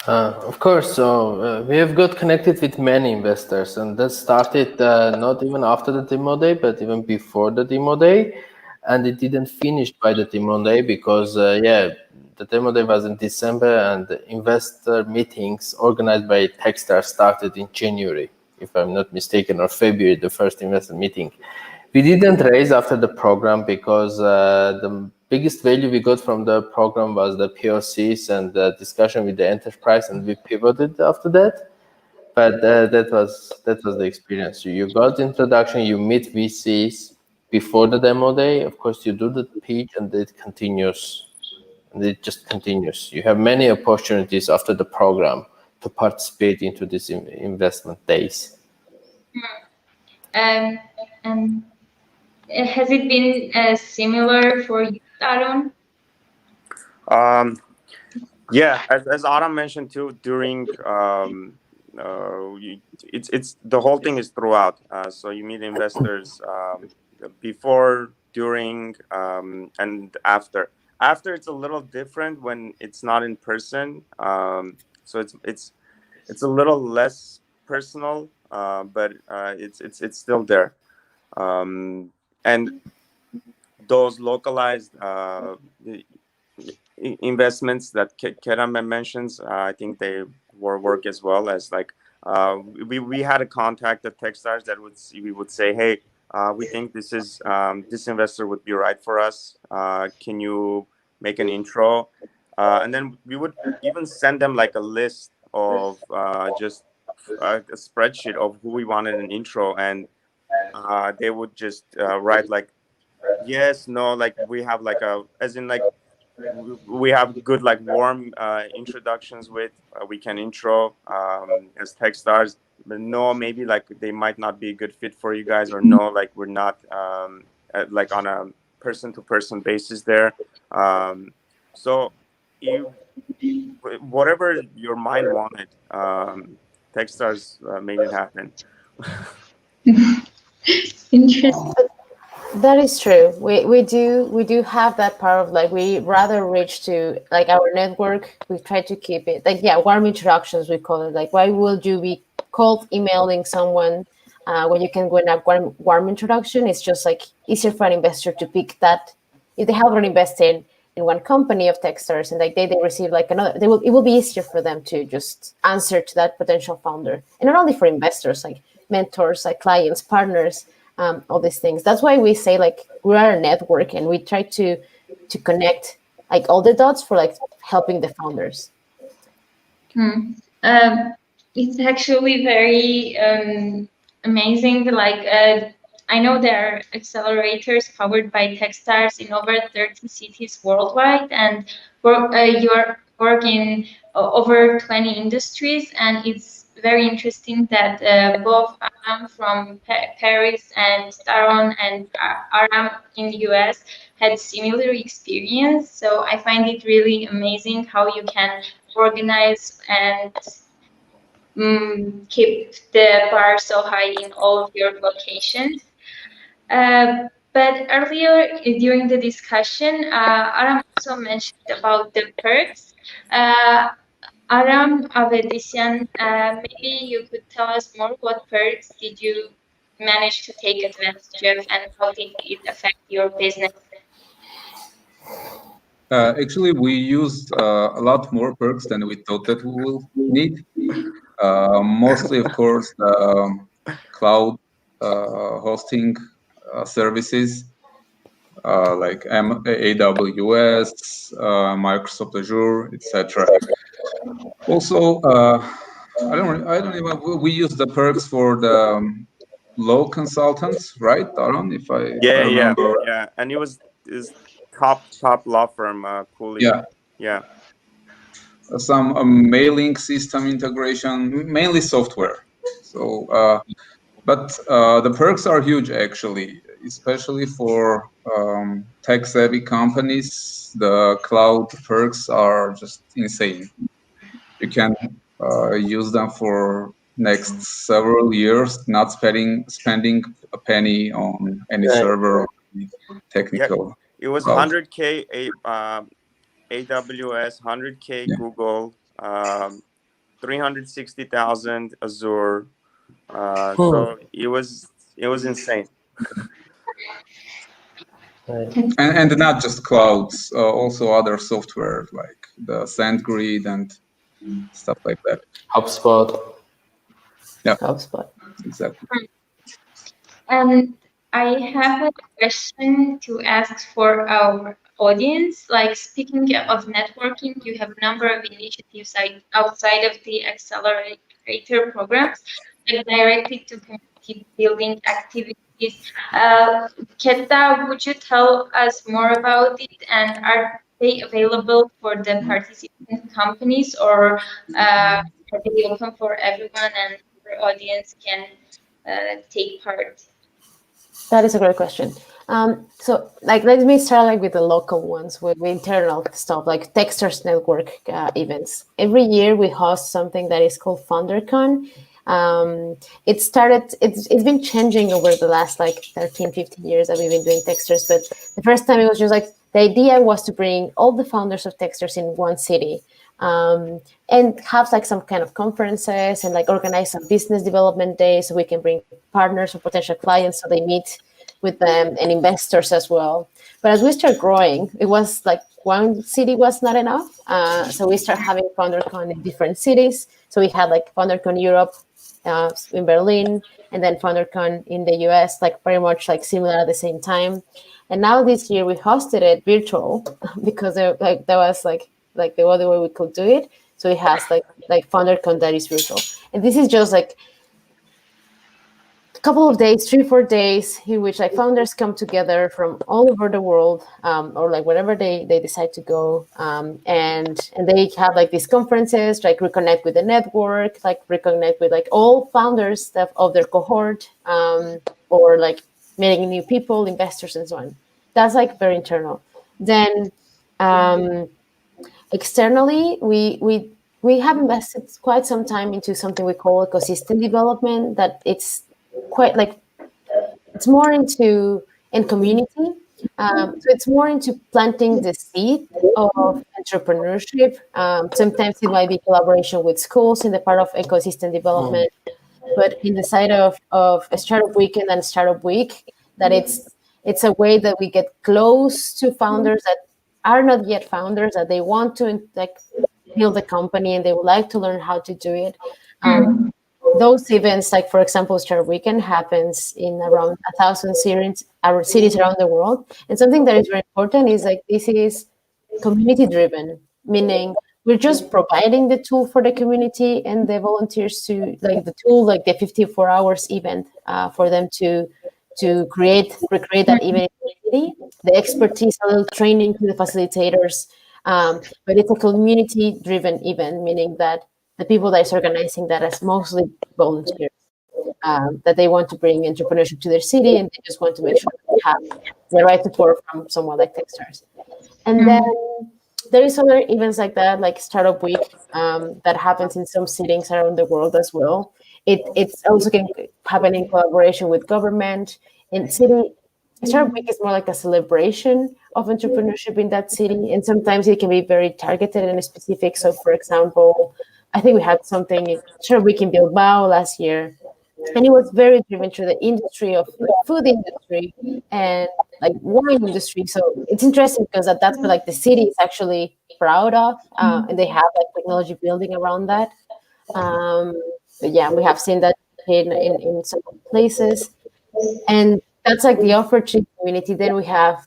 Of course, so we have got connected with many investors, and that started not even after the demo day, but even before the demo day, and it didn't finish by the demo day because, the demo day was in December, and the investor meetings organized by Techstars started in January, if I'm not mistaken, or February, the first investor meeting. We didn't raise after the program because the biggest value we got from the program was the POCs and the discussion with the enterprise, and we pivoted after that. But that was the experience. You got introduction, you meet VCs before the demo day. Of course, you do the pitch, and it continues. And it just continues. You have many opportunities after the program to participate into these investment days. And has it been similar for you, Taron? Yeah, as Aram mentioned too, during it's the whole thing is throughout. So you meet investors before, during, and after. After it's a little different when it's not in person. So it's a little less personal, but it's still there. And those localized investments that Kerem mentions, I think they work as well as like we had a contact at Techstars that we would say, hey, we think this investor would be right for us. Can you make an intro? And then we would even send them like a list of just a spreadsheet of who we wanted an intro, and they would just write like yes, no, like we have like as in like we have good like warm introductions with we can intro as Techstars, but no, maybe like they might not be a good fit for you guys, or no, like we're not like on a person-to-person basis there. So whatever your mind wanted, Techstars made it happen. Interesting. That is true. We do have that part of like we rather reach to like our network. We try to keep it like warm introductions we call it. Like why would you be cold emailing someone when you can go in a warm introduction? It's just like easier for an investor to pick that if they have already invested in one company of Techstars and like they receive like another. It will be easier for them to just answer to that potential founder, and not only for investors, like mentors, like clients, partners. All these things. That's why we say like we are a network and we try to connect like all the dots for like helping the founders. It's actually very amazing. Like I know there are accelerators powered by Techstars in over 30 cities worldwide, and you are working in over 20 industries, and it's very interesting that both Aram from Paris and Taron and Aram in the US had similar experience. So I find it really amazing how you can organize and keep the bar so high in all of your locations. But earlier during the discussion, Aram also mentioned about the perks. Aram, Avetisyan, maybe you could tell us more. What perks did you manage to take advantage of, and how did it affect your business? Actually, we used a lot more perks than we thought that we will need. Mostly, of course, cloud hosting services like AWS, Microsoft Azure, etc. Also, I don't even. We use the perks for the low consultants, right, Taron? If I remember. Yeah, and it was top law firm, Cooley. Yeah. Some mailing system integration, mainly software. So But the perks are huge, actually, especially for tech-savvy companies. The cloud perks are just insane. You can use them for next several years, not spending a penny on any server or any technical. It was cloud. 100K AWS, 100K Google, 360,000 Azure. So it was insane. And not just clouds, also other software like the SandGrid and stuff like that. HubSpot. Yeah, HubSpot. Exactly. And I have a question to ask for our audience. Like, speaking of networking, you have a number of initiatives outside of the accelerator programs, like directly to community building activities. Keta, would you tell us more about it? And are they available for the participant companies, or are they open for everyone and our audience can take part? That is a great question. So, like, let me start like with the local ones, with internal stuff, like Techstars Network events. Every year we host something that is called FounderCon. It's been changing over the last like 13, 15 years that we've been doing Techstars. But the first time it was just like, the idea was to bring all the founders of Techstars in one city. And have like some kind of conferences and like organize some business development days so we can bring partners or potential clients so they meet with them and investors as well. But as we start growing, it was like one city was not enough. So we start having FounderCon in different cities. So we had like FounderCon Europe in Berlin, and then FounderCon in the US, like very much like similar at the same time. And now this year we hosted it virtual because there was like the other way we could do it. So it has like FounderCon that is virtual. And this is just like a couple of days, 3-4 days, in which like founders come together from all over the world, or like wherever they decide to go. And they have like these conferences, like reconnect with the network, like reconnect with like all founders of their cohort, or like meeting new people, investors, and so on. That's like very internal. Then externally, we have invested quite some time into something we call ecosystem development. That it's quite like it's more in community. So it's more into planting the seed of entrepreneurship. Sometimes it might be collaboration with schools in the part of ecosystem development, but in the side of a startup weekend and startup week, that it's a way that we get close to founders that are not yet founders, that they want to like build a company and they would like to learn how to do it. Those events, like for example, Startup Weekend, happens in around 1,000 cities around the world. And something that is very important is like this is community driven, meaning we're just providing the tool for the community and the volunteers to like the tool, like the 54 hours event for them to recreate that event in the city. The expertise, a little training to the facilitators, but it's a community-driven event, meaning that the people that is organizing that is mostly volunteers, that they want to bring entrepreneurship to their city, and they just want to make sure that they have the right support from someone like Techstars. And then there is other events like that, like Startup Week, that happens in some cities around the world as well. It's also can happen in collaboration with government. In city, Startup Week is more like a celebration of entrepreneurship in that city, and sometimes it can be very targeted and specific. So, for example, I think we had something in Startup Week in Bilbao last year, and it was very driven through the industry of like food industry and like wine industry. So it's interesting because that's what like the city is actually proud of, and they have like technology building around that. But yeah, we have seen that in some places, and that's like the opportunity community. Then we have,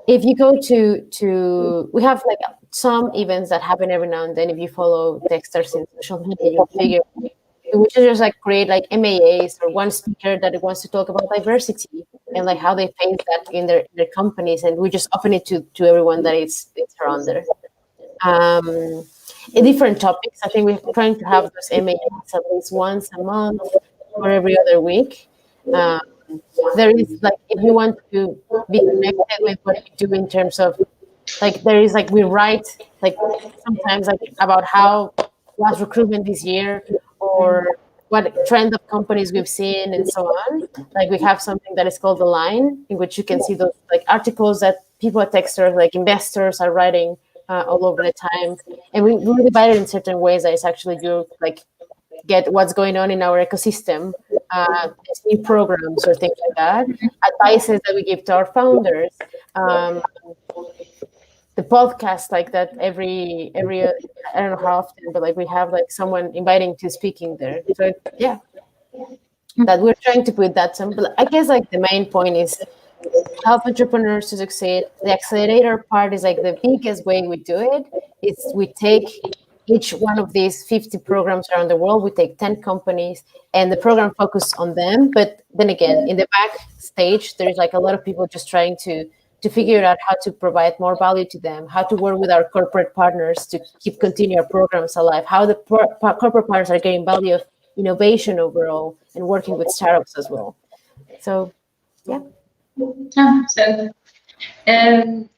if you go to we have like some events that happen every now and then. If you follow Techstars in social media, you'll figure we should just like create like MEAs or one speaker that wants to talk about diversity and like how they face that in their companies, and we just open it to everyone that it's around there. In different topics, I think we're trying to have those MEAs at least once a month. or every other week. There is like, if you want to be connected with what we do in terms of like, there is like, we write like sometimes like about how was recruitment this year, or what trend of companies we've seen and so on. Like, we have something that is called the line, in which you can see those like articles that people at Techstars, like investors, are writing all over the time. And we divide it in certain ways that it's actually you like get what's going on in our ecosystem, new programs or things like that, advices that we give to our founders, the podcast like that every I don't know how often, but like we have like someone inviting to speaking there. So yeah, that we're trying to put that some. But I guess like the main point is help entrepreneurs to succeed. The accelerator part is like the biggest way we do it. It's we take each one of these 50 programs around the world. We take 10 companies, and the program focuses on them. But then again, in the backstage, there's like a lot of people just trying to figure out how to provide more value to them, how to work with our corporate partners to continue our programs alive, how the corporate partners are getting value of innovation overall, and working with startups as well. So, yeah. So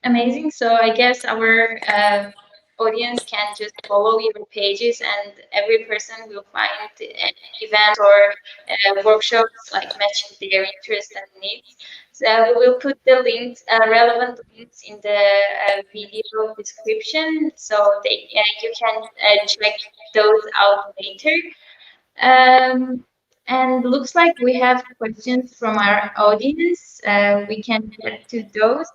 amazing. So I guess our audience can just follow your pages, and every person will find events or workshops like matching their interests and needs. So we will put the links, relevant links, in the video description, so you can check those out later. And looks like we have questions from our audience. We can get to those.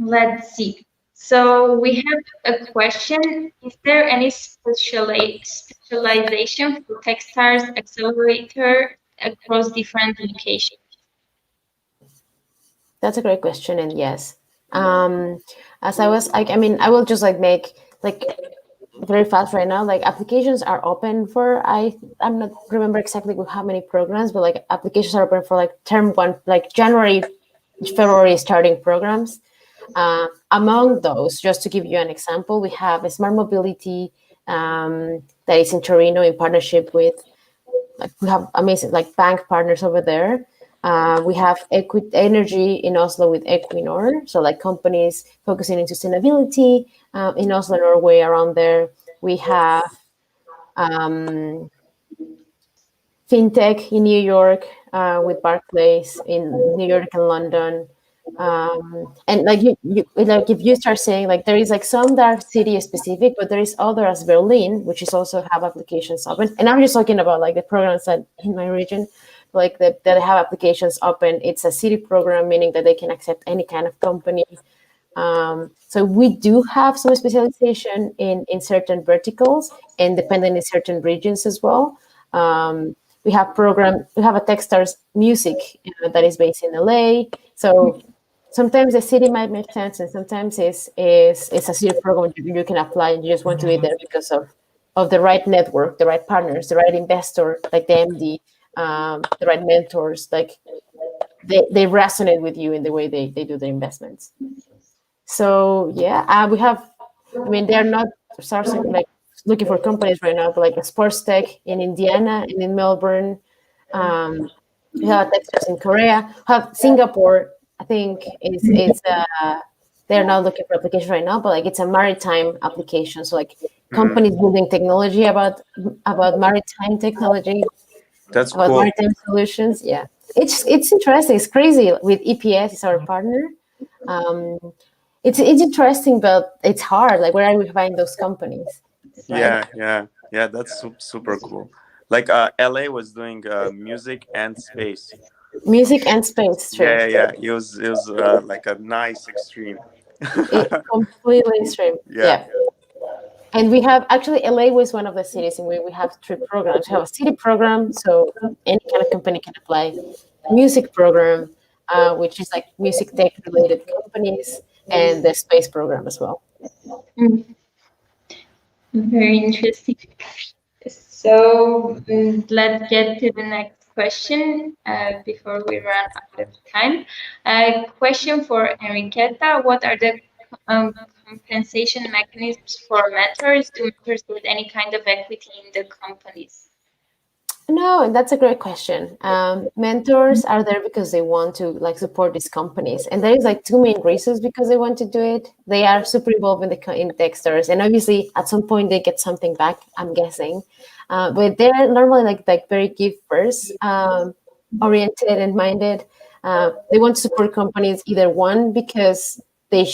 Let's see. So we have a question. Is there any specialization for Techstars Accelerator across different locations? That's a great question, and yes. As I was like, I mean, I will just like make like very fast right now. Like, applications are open for I'm not remember exactly how many programs, but like applications are open for like term one, like January, February starting programs. Among those, just to give you an example, we have a smart mobility that is in Torino in partnership with, like, we have amazing like bank partners over there. We have energy in Oslo with Equinor, so like companies focusing on sustainability in Oslo, Norway, around there. We have fintech in New York with Barclays in New York and London. And like you like, if you start saying like, there is like some that are city specific, but there is other as Berlin, which is also have applications open. And I'm just talking about like the programs that in my region, like that have applications open. It's a city program, meaning that they can accept any kind of company. So we do have some specialization in certain verticals, and depending in certain regions as well. We have a Techstars music that is based in LA. So sometimes the city might make sense, and sometimes it's a city program you can apply, and you just want to be there because of the right network, the right partners, the right investor, like the MD, the right mentors, like they resonate with you in the way they do their investments. So yeah, we have, I mean, they're not starting like looking for companies right now, but like a sports tech in Indiana and in Melbourne. We have Techstars in Korea. We have Singapore. I think it's they're not looking for application right now, but like it's a maritime application. So like companies building technology about maritime technology. That's about cool. Maritime solutions. Yeah, it's interesting. It's crazy. With EPS is our partner. It's interesting, but it's hard. Like, where are we finding those companies? Right? Yeah. That's super cool. Like LA was doing music and space. Music and space. True. Yeah. It was like a nice extreme. It's completely extreme. Yeah. And we have actually, LA was one of the cities in where we have 3 programs. We have a city program, so any kind of company can apply. Music program, which is like music tech related companies, and the space program as well. Very interesting. So let's get to the next question before we run out of time. A question for Enriqueta: what are the compensation mechanisms for mentors? Do mentors get any kind of equity in the companies? No, that's a great question. Mentors are there because they want to like support these companies, and there is like two main reasons because they want to do it. They are super involved in Techstars, and obviously at some point they get something back. I'm guessing, but they're normally like very give first oriented and minded. They want to support companies either one because they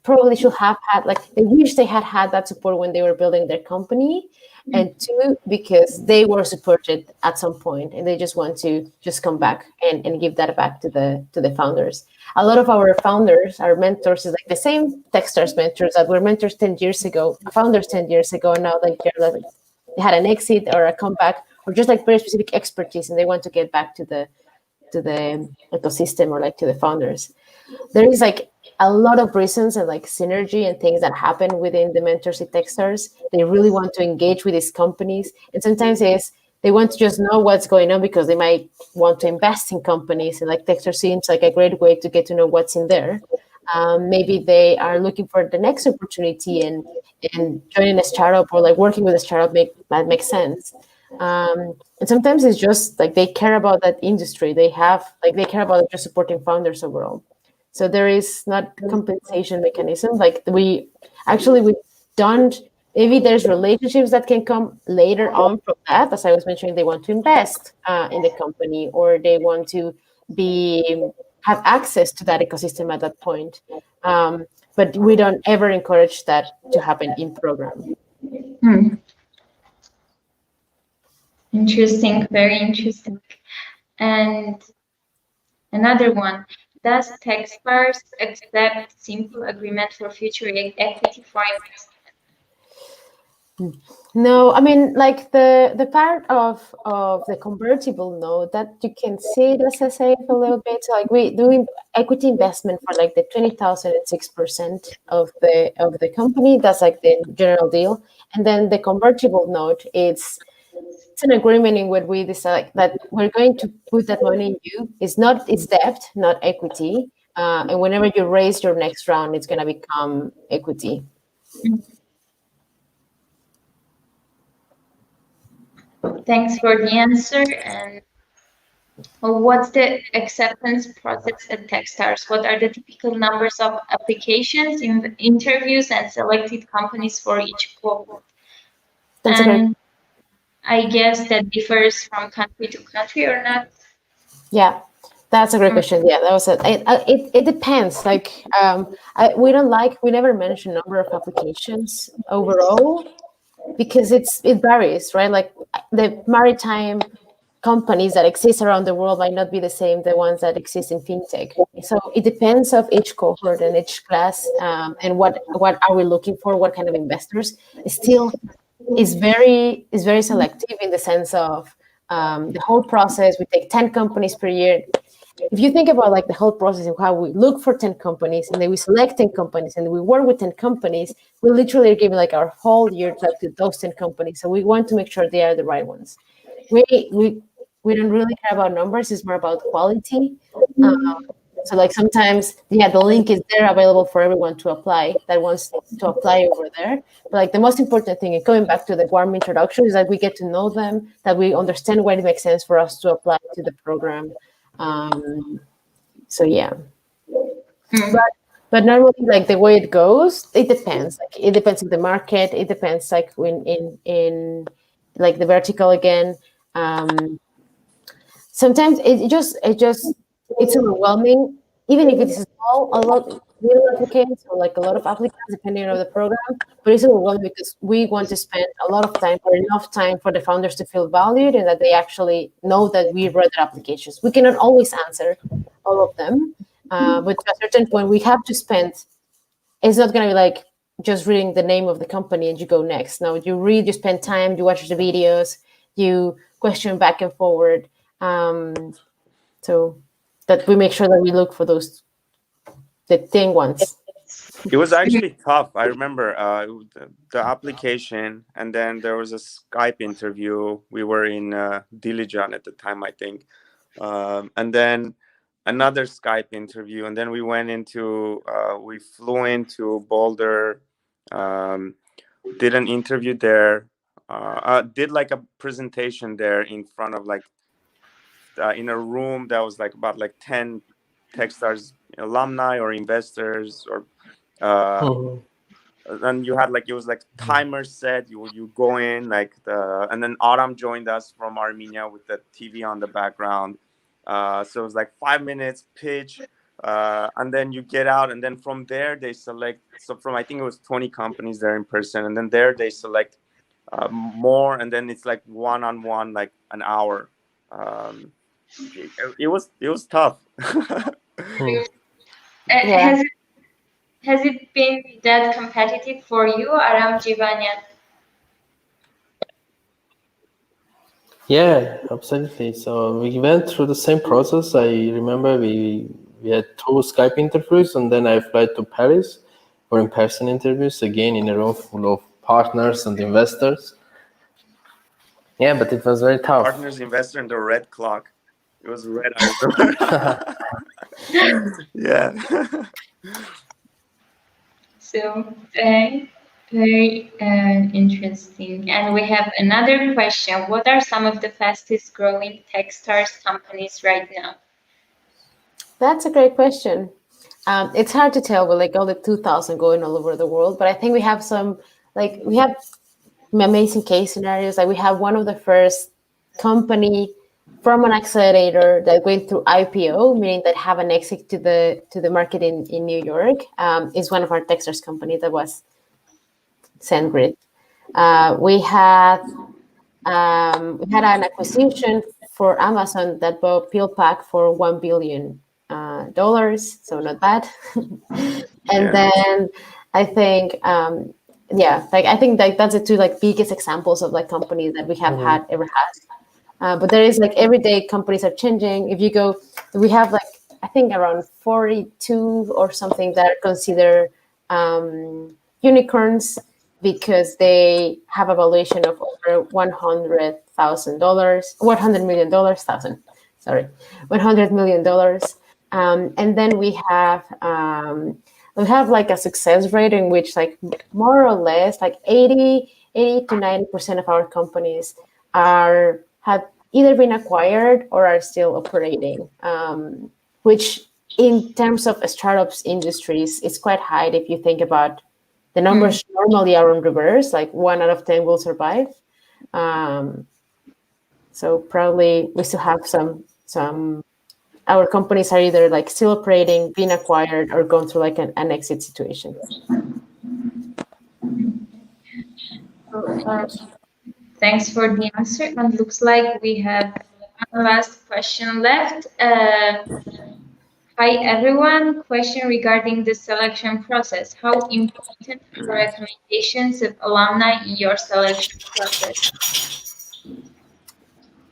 probably should have had like they wish they had that support when they were building their company, and two because they were supported at some point and they just want to just come back and give that back to the founders. A lot of our founders, our mentors, is like the same Techstars mentors that were mentors 10 years ago, founders 10 years ago, and now like they had an exit or a comeback or just like very specific expertise and they want to get back to the ecosystem or like to the founders. There is like a lot of reasons and like synergy and things that happen within the mentors at Techstars. They really want to engage with these companies, and sometimes they want to just know what's going on because they might want to invest in companies, and like Techstars seems like a great way to get to know what's in there. Maybe they are looking for the next opportunity and joining a startup or like working with a startup that makes sense. And sometimes it's just like they care about that industry. They care about just supporting founders overall. So there is not compensation mechanism. Like we don't. Maybe there's relationships that can come later on from that. As I was mentioning, they want to invest in the company or they want to have access to that ecosystem at that point. But we don't ever encourage that to happen in program. Interesting, very interesting. And another one, does Techstars accept simple agreement for future equity for investment? No, I mean like the part of the convertible note that you can see it as a safe a little bit. So like we do equity investment for like the 20,006% of the company. That's like the general deal, and then the convertible note it's an agreement in what we decide that we're going to put that money in you. It's debt, not equity. And whenever you raise your next round, it's going to become equity. Thanks for the answer. And what's the acceptance process at Techstars? What are the typical numbers of applications, interviews, and selected companies for each cohort? That's a great. I guess that differs from country to country or not? Yeah, that's a great question. Yeah, that was it. It depends. Like we never mention number of applications overall because it varies, right? Like the maritime companies that exist around the world might not be the same the ones that exist in fintech. So it depends of each cohort and each class and what are we looking for, what kind of investors. Still is very selective in the sense of the whole process. We take 10 companies per year. If you think about like the whole process of how we look for 10 companies and then we select 10 companies and we work with 10 companies, we literally are giving like our whole year to those 10 companies. So we want to make sure they are the right ones. We don't really care about numbers. It's more about quality. So like sometimes, the link is there available for everyone to apply that wants to apply over there. But like the most important thing, and coming back to the warm introduction, is that we get to know them, that we understand why it makes sense for us to apply to the program. So yeah. But normally, like the way it goes, it depends. Like it depends on the market. It depends, like in like the vertical again. Sometimes it's overwhelming, even if it's small. A lot of applicants or like a lot of applicants, depending on the program. But it's overwhelming because we want to spend a lot of time or enough time for the founders to feel valued and that they actually know that we read their applications. We cannot always answer all of them, but to a certain point, we have to spend. It's not going to be like just reading the name of the company and you go next. No, you read, you spend time, you watch the videos, you question back and forward. So that we make sure that we look for the thing ones. It was actually tough. I remember the application, and then there was a Skype interview. We were in Dilijan at the time, I think. And then another Skype interview, and then we went into we flew into Boulder, did an interview there, did like a presentation there in front of like in a room that was like about like 10 Techstars alumni or investors, or and you had like, it was like timer set, you go in like and then Aram joined us from Armenia with the TV on the background. So it was like 5 minutes pitch, and then you get out, and then from there they select, so from, I think it was 20 companies there in person, and then there they select more, and then it's like one-on-one, like an hour. It was tough. Yeah. Has it been that competitive for you, Aram, Jivanyan? Yeah, absolutely. So we went through the same process. I remember we had 2 Skype interviews, and then I flew to Paris for in-person interviews, again in a room full of partners and investors. Yeah, but it was very tough. Partners, investor, and the red clock. It was red, I remember. Yeah. So very interesting. And we have another question. What are some of the fastest growing Techstars companies right now? That's a great question. It's hard to tell with like all the 2,000 going all over the world, but I think we have some, like we have amazing case scenarios. Like we have one of the first company from an accelerator that went through IPO, meaning that have an exit to the market in New York. Is one of our Techstars company that was SendGrid. We had an acquisition for Amazon that bought PillPack for $1 billion, so not bad. And then I think I think that's the 2 like biggest examples of like companies that we have ever had. But there is like every day companies are changing. If you go, we have like I think around 42 or something that are considered unicorns, because they have a valuation of over $100 million, $100 million. And then we have like a success rate in which like more or less like 80 to 90% of our companies have either been acquired or are still operating, which in terms of startups industries is quite high if you think about the numbers normally are in reverse, like 1 out of 10 will survive. So probably we still have some our companies are either like still operating, being acquired, or going through like an exit situation. Thanks for the answer. And looks like we have one last question left. Hi everyone. Question regarding the selection process. How important are recommendations of alumni in your selection process?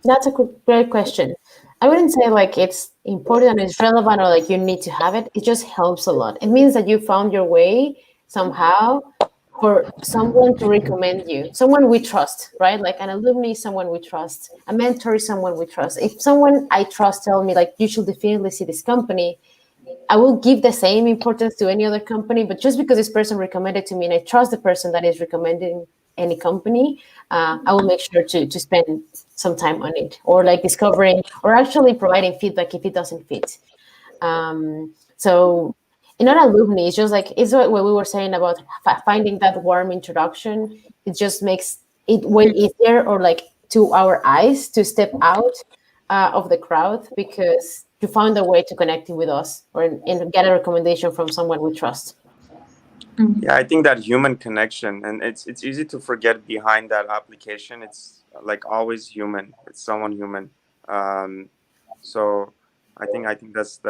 That's a great question. I wouldn't say like it's important and it's relevant or like you need to have it. It just helps a lot. It means that you found your way somehow for someone to recommend you, someone we trust, right? Like an alumni, someone we trust, a mentor, someone we trust. If someone I trust tell me like you should definitely see this company, I will give the same importance to any other company, but just because this person recommended to me and I trust the person that is recommending any company, I will make sure to spend some time on it, or like discovering or actually providing feedback if it doesn't fit. So in an alumni, it's just like, it's what we were saying about finding that warm introduction. It just makes it way easier, or like to our eyes, to step out of the crowd, because you found a way to connecting with us or and get a recommendation from someone we trust. Yeah, I think that human connection, and it's easy to forget behind that application. It's like always human. It's someone human. So I think that's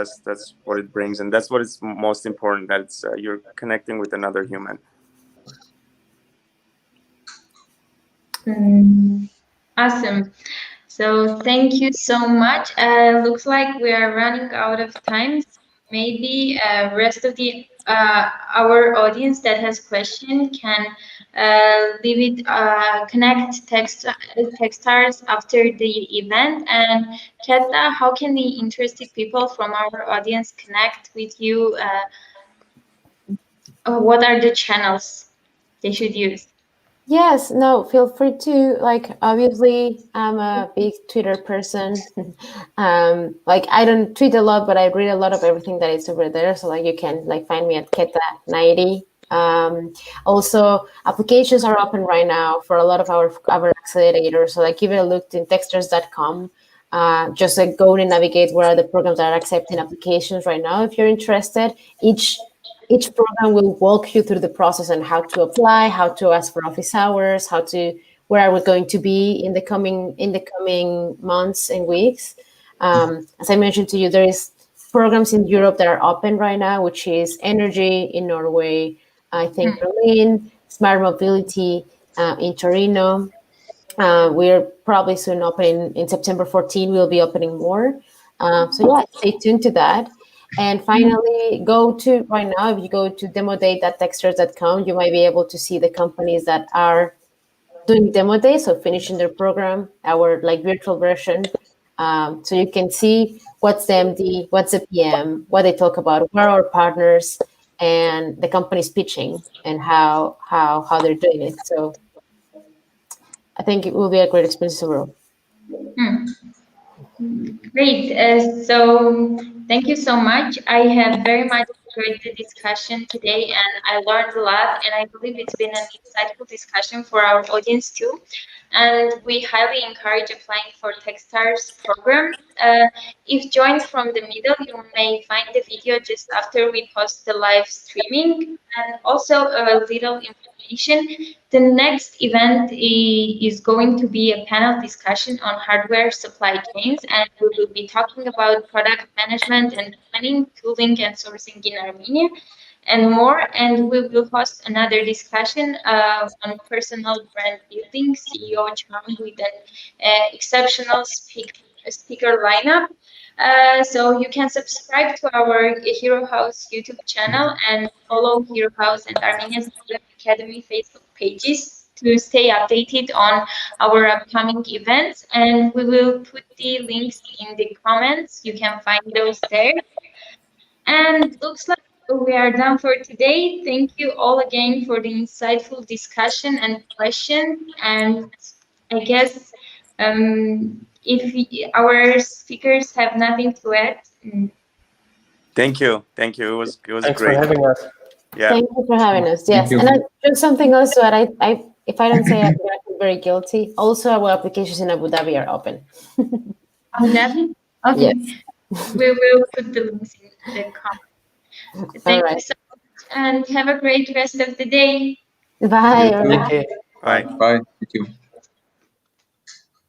what it brings, and that's what is most important. That it's you're connecting with another human. Awesome. So thank you so much. Looks like we are running out of time. maybe rest of the our audience that has question can leave it connect Techstars after the event. And Keta, how can the interested people from our audience connect with you? What are the channels they should use? Yes, no, feel free to, like, obviously I'm a big Twitter person. Like, I don't tweet a lot, but I read a lot of everything that is over there. So like you can like find me at Keta90. Also applications are open right now for a lot of our accelerators. So like give it a look in techstars.com. Just like go and navigate where are the programs that are accepting applications right now if you're interested. Each program will walk you through the process and how to apply, how to ask for office hours, where are we going to be in the coming months and weeks. As I mentioned to you, there is programs in Europe that are open right now, which is energy in Norway, I think Berlin, smart mobility in Torino. We're probably soon opening in September 14. We'll be opening more. So yeah, stay tuned to that. And finally, right now, if you go to demodate.techstars.com, you might be able to see the companies that are doing demo day, so finishing their program, our like virtual version. So you can see what's the MD, what's the PM, what they talk about, where are our partners, and the company's pitching and how they're doing it. So I think it will be a great experience overall. Great. So thank you so much. I have very much enjoyed the discussion today, and I learned a lot, and I believe it's been an insightful discussion for our audience too. And we highly encourage applying for Techstars program. If joined from the middle, you may find the video just after we post the live streaming. And also a little information. The next event is going to be a panel discussion on hardware supply chains, and we will be talking about product management and planning, tooling, and sourcing in Armenia, and more. And we will host another discussion on personal brand building, CEO charm with an exceptional speaker lineup. So you can subscribe to our Hero House YouTube channel and follow Hero House and Armenia's Academy Facebook pages to stay updated on our upcoming events. And we will put the links in the comments. You can find those there. And looks like we are done for today. Thank you all again for the insightful discussion and questions. And I guess if our speakers have nothing to add. Thank you. Thank you. It was Thanks great. for having us. Yeah. Thank you for having us. Yes, and just something else to add. If I don't say it, I'm gonna feel very guilty. Also, our applications in Abu Dhabi are open. Abu Dhabi? Okay. Yes. We will put the links in the comments. Thank you so much, and have a great rest of the day. Bye. Okay. Bye. Bye. Thank you.